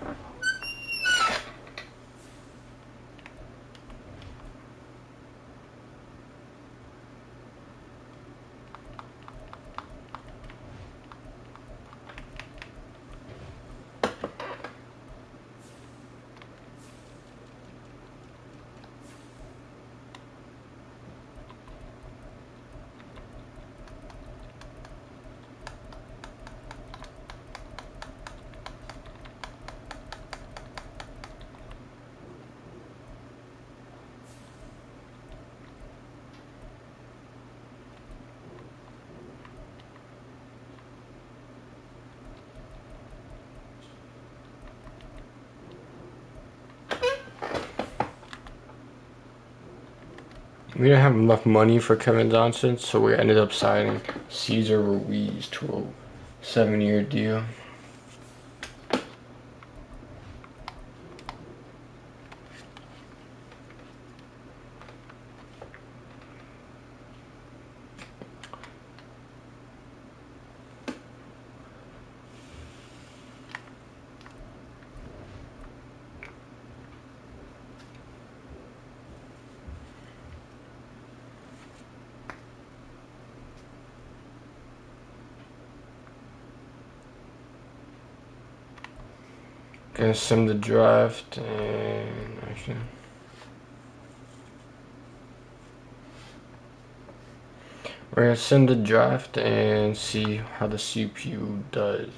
We didn't have enough money for Kevin Johnson, so we ended up signing Cesar Ruiz to a 7-year deal. Gonna sim the draft and actually we're gonna sim the draft and see how the CPU does.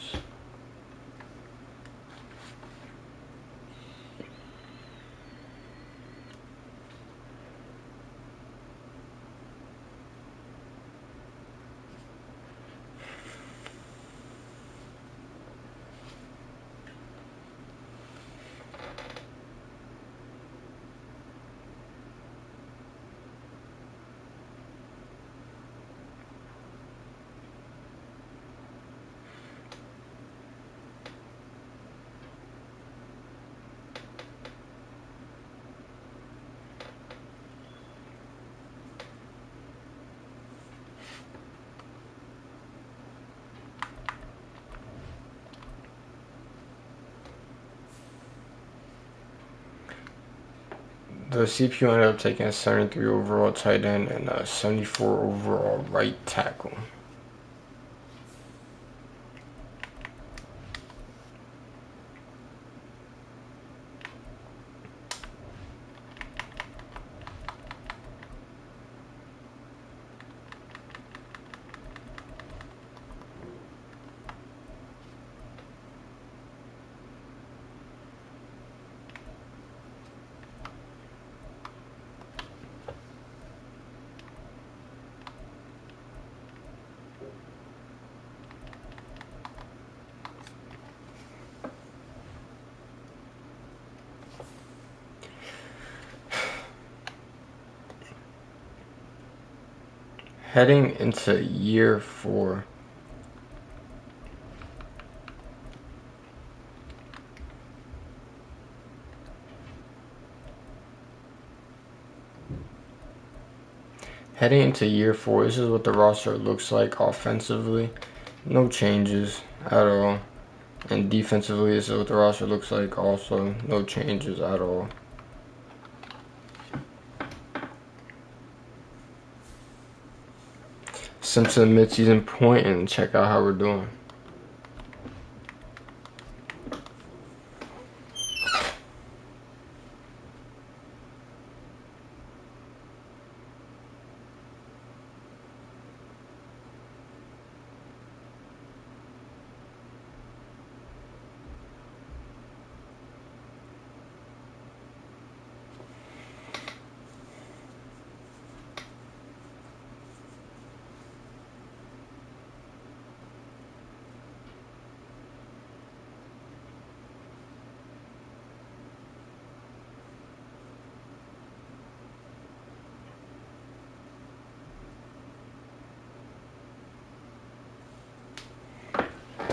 The CPU ended up taking a 73 overall tight end and a 74 overall right tackle. Heading into year 4. Heading into year 4, this is what the roster looks like offensively. No changes at all. And defensively, this is what the roster looks like also. No changes at all. Since the midseason point and check out how we're doing.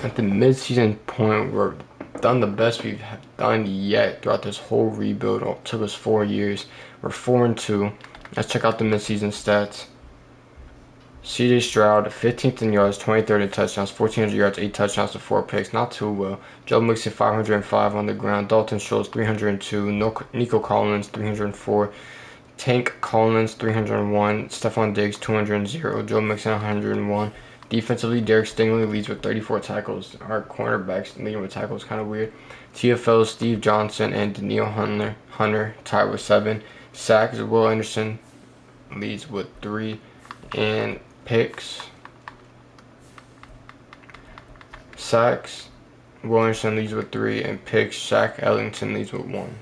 At the midseason point, we're done the best we've done yet throughout this whole rebuild. It took us 4 years. We're 4-2. Let's check out the midseason stats. CJ Stroud, 15th in yards, 23rd in touchdowns, 1,400 yards, 8 touchdowns to 4 picks. Not too well. Joe Mixon, 505 on the ground. Dalton Schultz, 302. Nico Collins, 304. Tank Collins, 301. Stephon Diggs, 200. Joe Mixon, 101. Defensively, Derek Stingley leads with 34 tackles. Our cornerbacks leading with tackles kind of weird. TFL, Steve Johnson and Daniil Hunter tied with 7. Sacks, Will Anderson leads with 3. And picks. Sacks, Will Anderson leads with 3. And picks, Shaq Ellington leads with 1.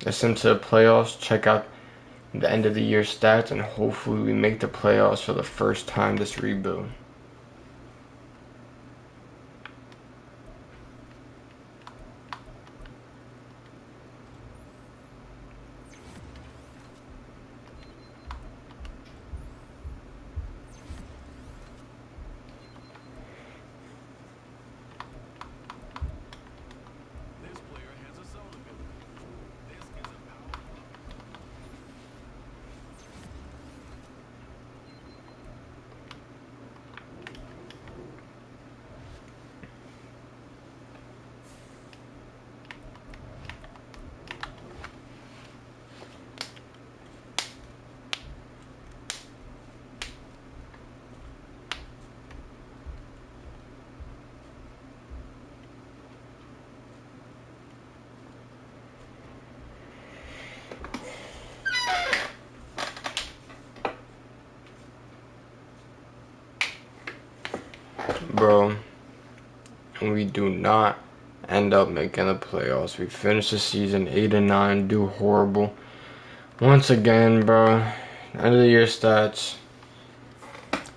Let's into the playoffs. Check out the end of the year stats, and hopefully we make the playoffs for the first time this rebuild. Bro, we do not end up making the playoffs. We finish the season 8-9, do horrible. Once again, bro, end of the year stats.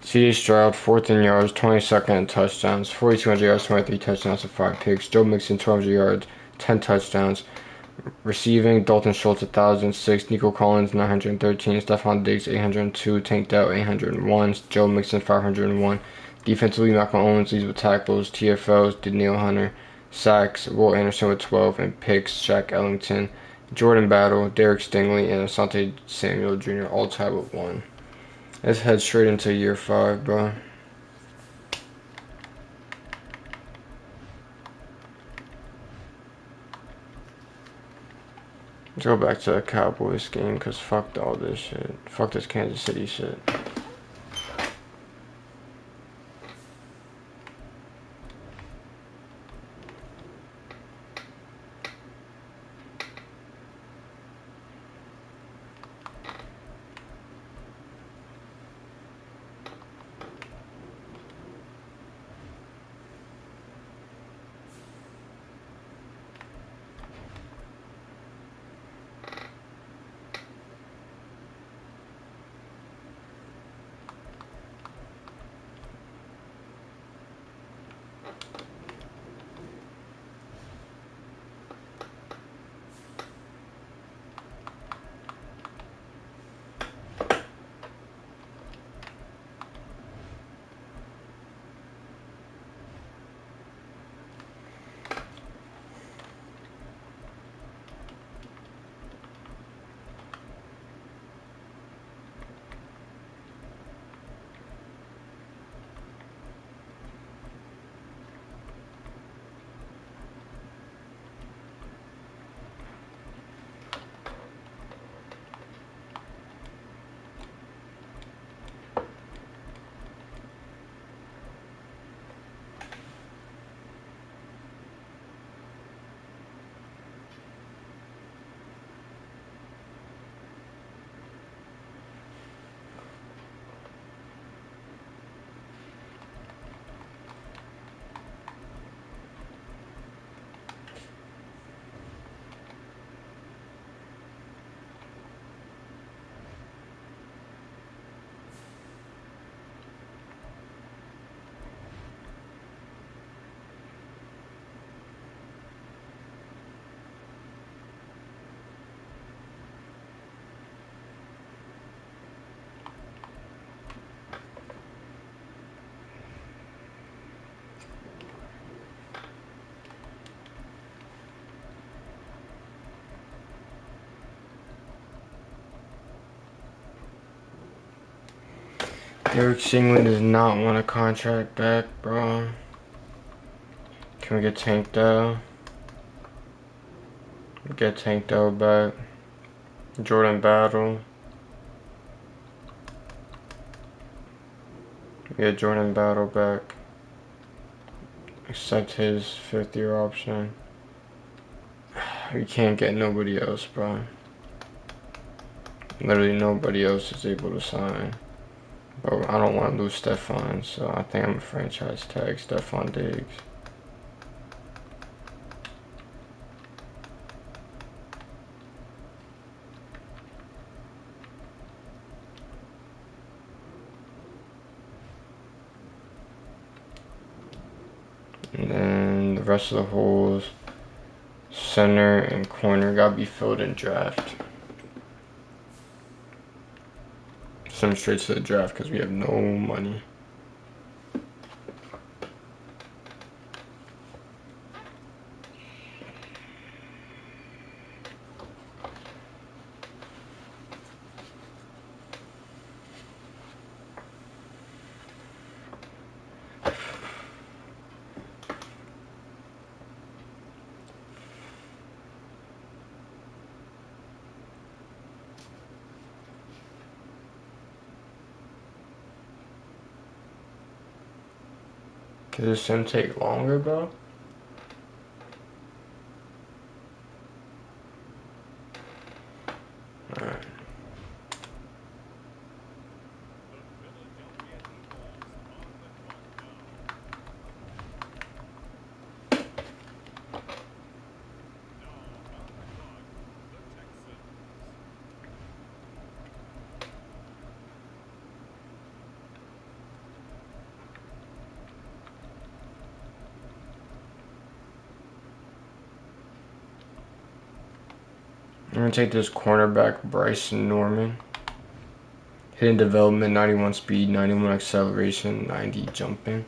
CJ Stroud, 4th in yards, 22nd in touchdowns, 4,200 yards, 23 touchdowns to 5 picks. Joe Mixon, 1,200 yards, 10 touchdowns. Receiving, Dalton Schultz, 1,006. Nico Collins, 913. Stephon Diggs, 802. Tank Dell, 801. Joe Mixon, 501. Defensively, Malcolm Owens leads with tackles. TFLs, Daniil Hunter. Sacks, Will Anderson with 12. And picks, Shaq Ellington. Jordan Battle, Derek Stingley, and Asante Samuel Jr. all tied with 1. Let's head straight into year 5, bro. Let's go back to the Cowboys game, because fuck all this shit. Fuck this Kansas City shit. Eric Singling does not want a contract back, bro. Can we get Tank Dell? Get Tank Dell back. Jordan Battle. Get Jordan Battle back. Accept his 5th-year option. We can't get nobody else, bro. Literally nobody else is able to sign. But I don't want to lose Stephon, so I think I'm a franchise tag Stephon Diggs. And then the rest of the holes, center and corner, gotta be filled in draft. Send straight to the draft because we have no money. Could this sim take longer, bro? Alright. I'm gonna take this cornerback, Bryce Norman. Hidden development, 91 speed, 91 acceleration, 90 jumping.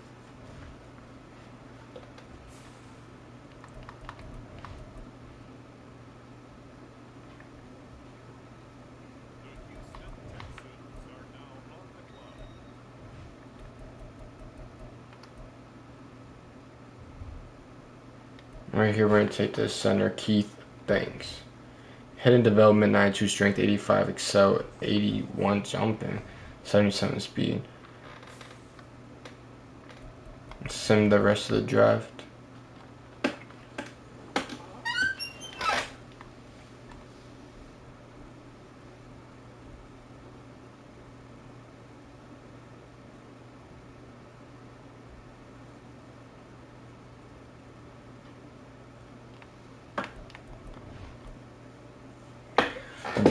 Right here, we're gonna take this center, Keith Banks. Hidden development, 92 strength, 85 excel, 81 jumping, 77 speed. Sim the rest of the draft.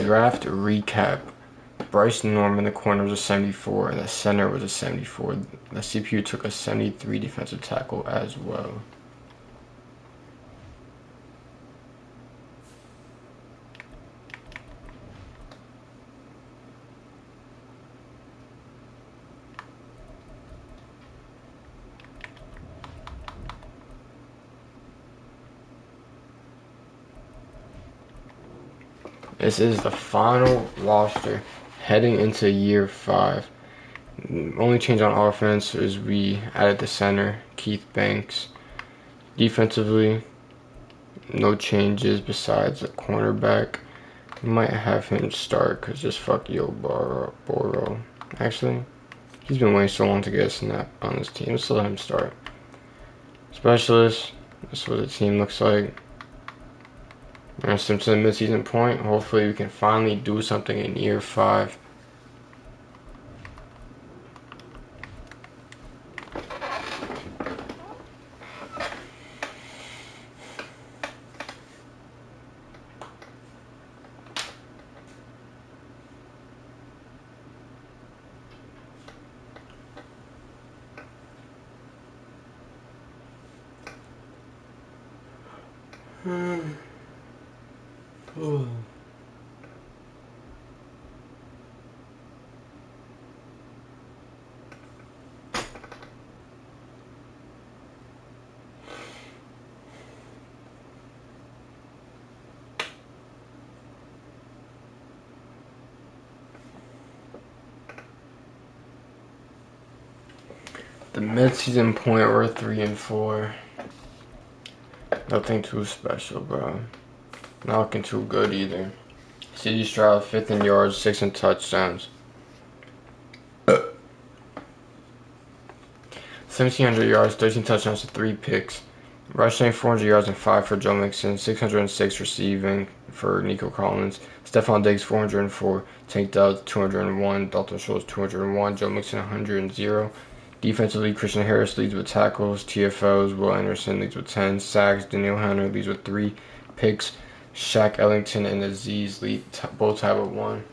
Draft recap. Bryce Norman, the corner was a 74, and the center was a 74. The CPU took a 73 defensive tackle as well. This is the final roster heading into year 5. Only change on offense is we added the center, Keith Banks. Defensively, no changes besides the cornerback. We might have him start because just fuck Yo Boro. Actually, he's been waiting so long to get a snap on this team. Let's let him start. Specialist, this is what the team looks like. We're going to sim to the midseason point. Hopefully we can finally do something in year 5. Oh. Mid-season point, we're 3-4. Nothing too special, bro. Not looking too good either. C.J. Stroud, 5th in yards, 6th in touchdowns. 1,700 yards, 13 touchdowns, 3 picks. Rushing, 400 yards and 5 for Joe Mixon. 606 receiving for Nico Collins. Stephon Diggs, 404. Tank Dell, 201. Dalton Schultz, 201. Joe Mixon, 100. Defensively, Christian Harris leads with tackles. TFLs, Will Anderson leads with 10. Sacks, Daniel Hunter leads with 3. Picks, Shaq Ellington and Aziz lead both tied with 1.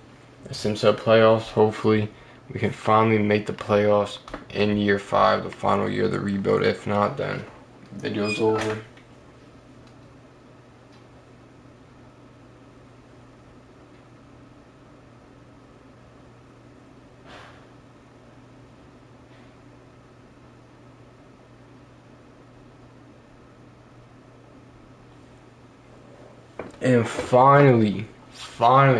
Simsa playoffs, hopefully we can finally make the playoffs in year 5, the final year of the rebuild. If not, then video's over. And finally,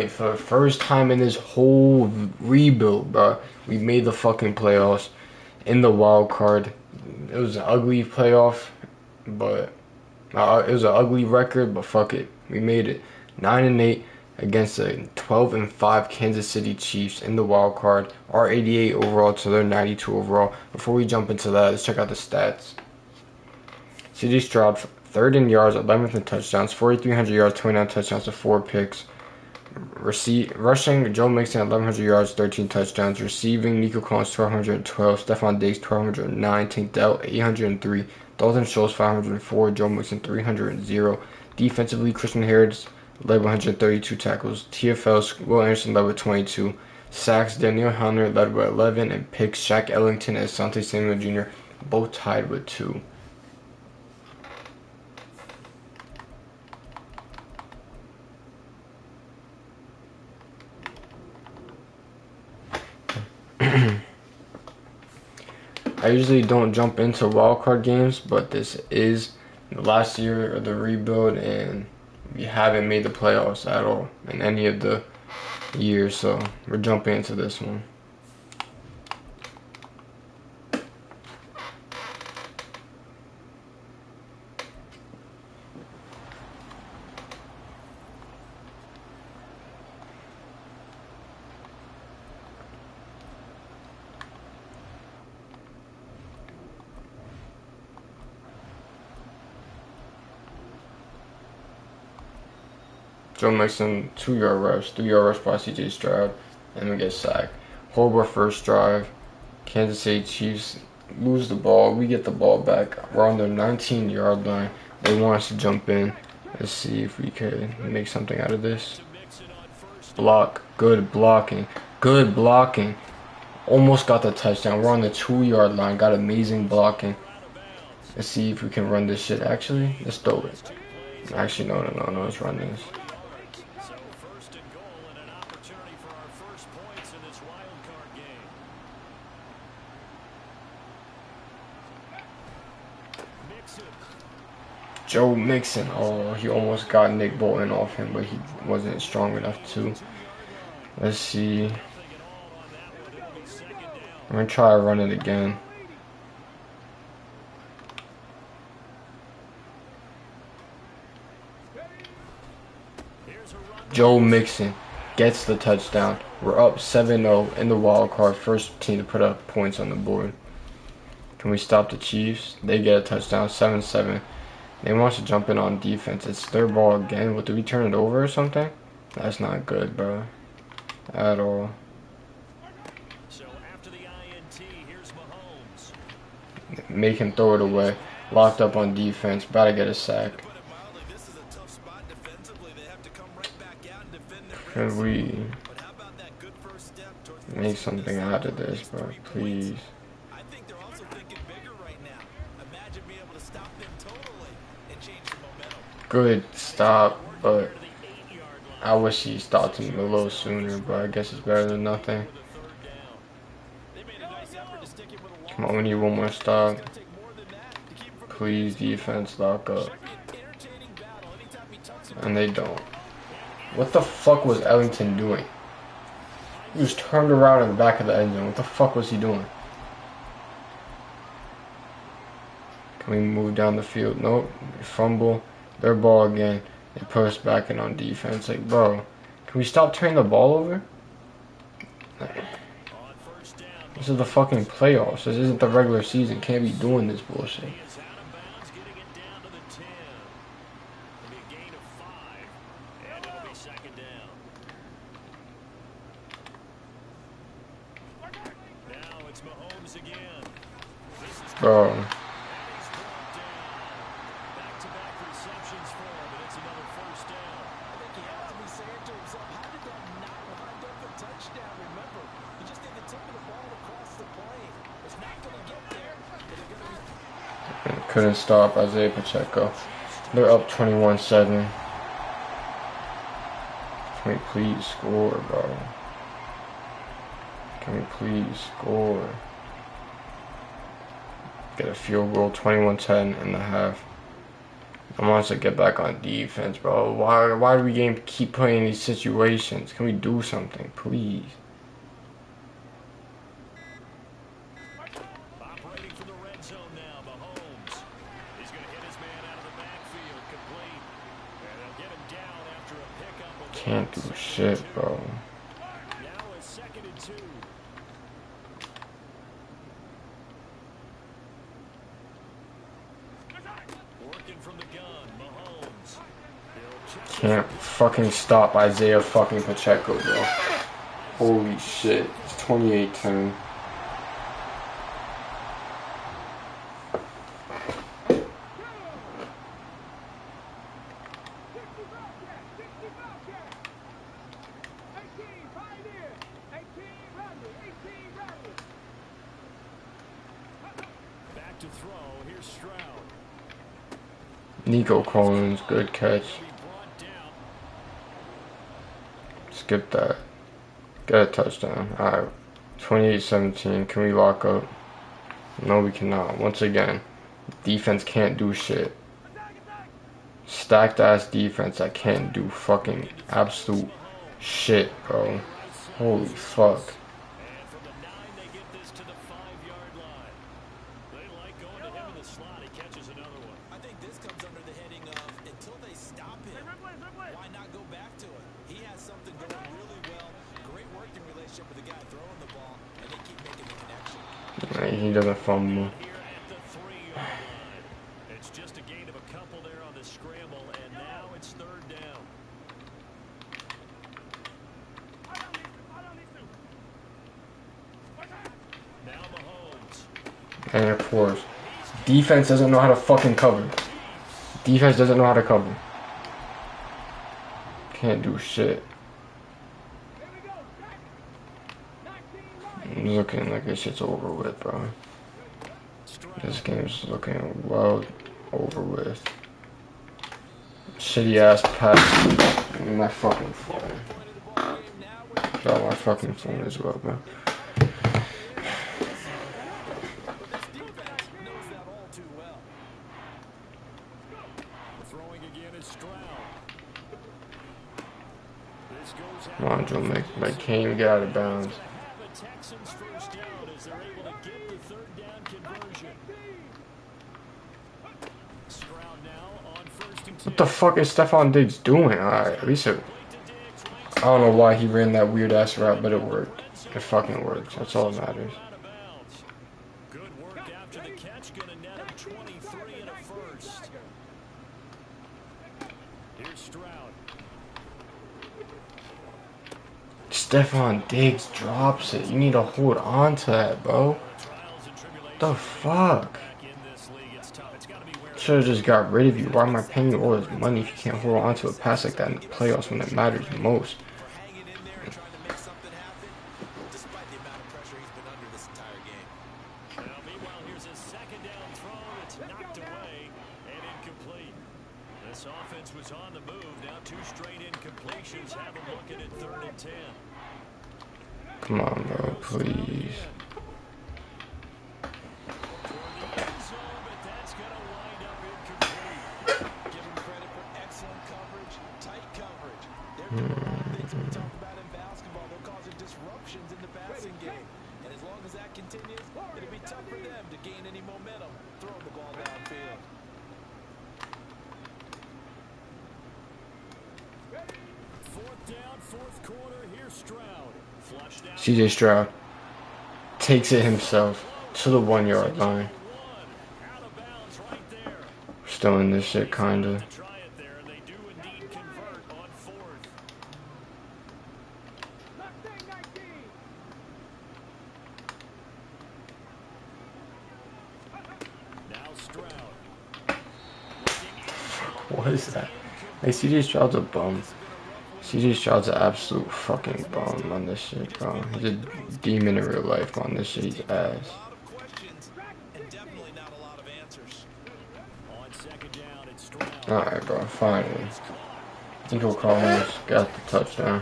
for the first time in this whole rebuild, bro, we made the fucking playoffs in the wild card. It was an ugly playoff, but it was an ugly record, but fuck it, we made it. 9-8 against the 12-5 Kansas City Chiefs in the wild card. Our 88 overall to their 92 overall. Before we jump into that, let's check out the stats. C.J. Stroud, 3rd in yards, 11th in touchdowns, 4,300 yards, 29 touchdowns to 4 picks. Rushing, Joe Mixon, 1,100 yards, 13 touchdowns. Receiving, Nico Collins, 1,212. Stephon Diggs, 1,209. Tank Dell, 803. Dalton Schultz, 504. Joe Mixon, 300. Defensively, Christian Harris led 132 tackles. TFLs, Will Anderson led with 22. Sacks, Daniel Hunter led with 11. And picks, Shaq Ellington and Asante Samuel Jr. both tied with 2. I usually don't jump into wildcard games, but this is the last year of the rebuild, and we haven't made the playoffs at all in any of the years, so we're jumping into this one. Joe Mixon, 2-yard rush, 3-yard rush by C.J. Stroud, and we get sacked. Horrible first drive. Kansas City Chiefs lose the ball. We get the ball back. We're on their 19-yard line. They want us to jump in. Let's see if we could make something out of this. Block. Good blocking. Good blocking. Almost got the touchdown. We're on the 2-yard line. Got amazing blocking. Let's see if we can run this shit. Actually, let's throw it. Actually, no. Let's run this. Joe Mixon, oh, he almost got Nick Bolton off him, but he wasn't strong enough to. Let's see. I'm going to try to run it again. Joe Mixon gets the touchdown. We're up 7-0 in the wild card. First team to put up points on the board. Can we stop the Chiefs? They get a touchdown, 7-7. They want to jump in on defense. It's their ball again. What, did we turn it over or something? That's not good, bro. At all. So after the INT, here's Mahomes. Make him throw it away. Locked up on defense. About to get a sack. Can we make something out of this, bro? Please. Good stop, but I wish he stopped him a little sooner, but I guess it's better than nothing. Come on, we need one more stop. Please, defense, lock up. And they don't. What the fuck was Ellington doing? He was turned around in the back of the end zone. What the fuck was he doing? Can we move down the field? Nope. We fumble. Their ball again. They put us back in on defense. Like, bro, can we stop turning the ball over? This is the fucking playoffs. This isn't the regular season. Can't be doing this bullshit. Bro. Couldn't stop Isaiah Pacheco. They're up 21-7. Can we please score, bro? Can we please score? Get a field goal, 21-10 in the half. I want us to get back on defense, bro. Why do we keep playing in these situations? Can we do something, please? Operating from the red zone now, Mahomes. He's going to hit his man out of the backfield, complete. And they'll get him down after a pickup. Can't do shit, bro. Now it's 2nd and 2. Working from the gun, Mahomes. Can't fucking stop Isaiah fucking Pacheco, bro. Holy shit. It's 28-10. Back to throw. Here's Stroud. Nico Collins, good catch. Skip that. Get a touchdown. Alright. 28-17. Can we lock up? No, we cannot. Once again, defense can't do shit. Stacked ass defense that can't do fucking absolute shit, bro. Holy fuck. And from the 9, they get this to the 5-yard line. They like going to him in the slot. He catches another one. I think this comes under the heading of until they stop him, why not go back to it? He has something going really well. Great working relationship with the guy throwing the ball, and they keep making the connection. He doesn't fumble. Here at the 3-yard line. It's just a gain of a couple there on the scramble, and now it's 3rd down. Now Mahomes. And of course, defense doesn't know how to fucking cover. Defense doesn't know how to cover. Can't do shit. I'm looking like this shit's over with, bro. This game's looking well over with. Shitty ass pass. My fucking phone. Got my fucking phone as well, bro. Come on, Joe McCain, get out of bounds. The Texans first down as they're able to get the 3rd down conversion. Stroud now on 1st and 2. What the fuck is Stephon Diggs doing? Alright, at least it. I don't know why he ran that weird ass route, but it worked. It fucking works. That's all that matters. Good work after the catch. Gonna net him 23 and a first. Here's Stroud. Stephon Diggs drops it. You need to hold on to that, bro. The fuck? Should have just got rid of you. Why am I paying you all this money if you can't hold on to a pass like that in the playoffs when it matters most? Hanging in there and trying to make something happen, despite the amount of pressure he's been under this entire game. Meanwhile, here's a 2nd down throw. It's knocked away and incomplete. This offense was on the move. Now 2 straight incompletions. Have them looking at 3rd and 10. Come on, bro, please. And as long as that continues, it'll be tough for them to gain any momentum throwing the ball downfield. Fourth down, fourth quarter. Here's Stroud. Flushed out. CJ Stroud takes it himself to the 1 yard line. Out of bounds right there. Still in this shit, kinda. To try it there, and they do indeed convert on fourth. Now Stroud. What is that? Hey, CJ Stroud's a bum. CJ Stroud's an absolute fucking bum on this shit, bro. He's a demon in real life on this shit. He's ass. A lot of questions and definitely not a lot of answers. On second down, it's Stroud. Alright, bro. Finally. I think he'll call him. Got the touchdown.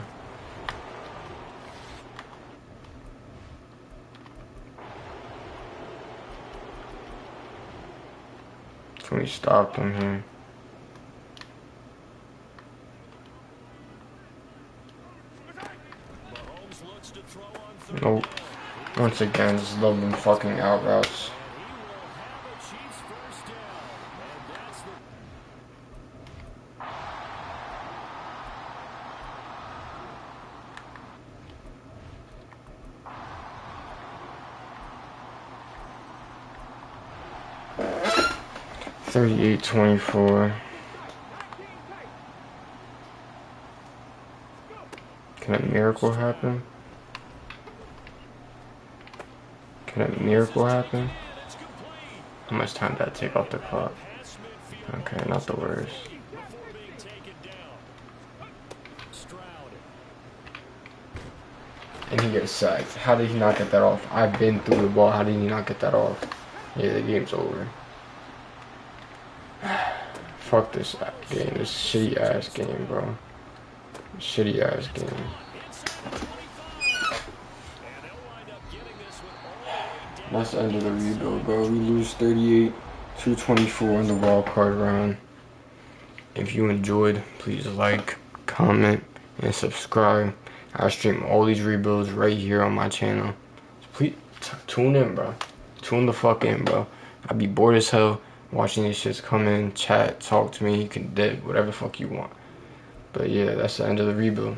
Can we stop him here? Mahomes looks to throw on third Nope. down. Once again, just love them fucking out routes. He will have a Chiefs first down. And that's the... $38 24. Can a miracle happen? Can a miracle happen? How much time did that take off the clock? Okay, not the worst. Before being taken down. Stroud. And he gets sacked. How did he not get that off? I've been through the ball. How did he not get that off? Yeah, the game's over. Fuck this game. This shitty ass game, bro. Shitty ass game. That's the end of the rebuild, bro. We lose 38-24 in the wild card round. If you enjoyed, please like, comment, and subscribe. I stream all these rebuilds right here on my channel. So please tune in, bro. Tune the fuck in, bro. I be bored as hell watching these shits come in, chat, talk to me. You can dip, whatever the fuck you want. But yeah, that's the end of the rebuild.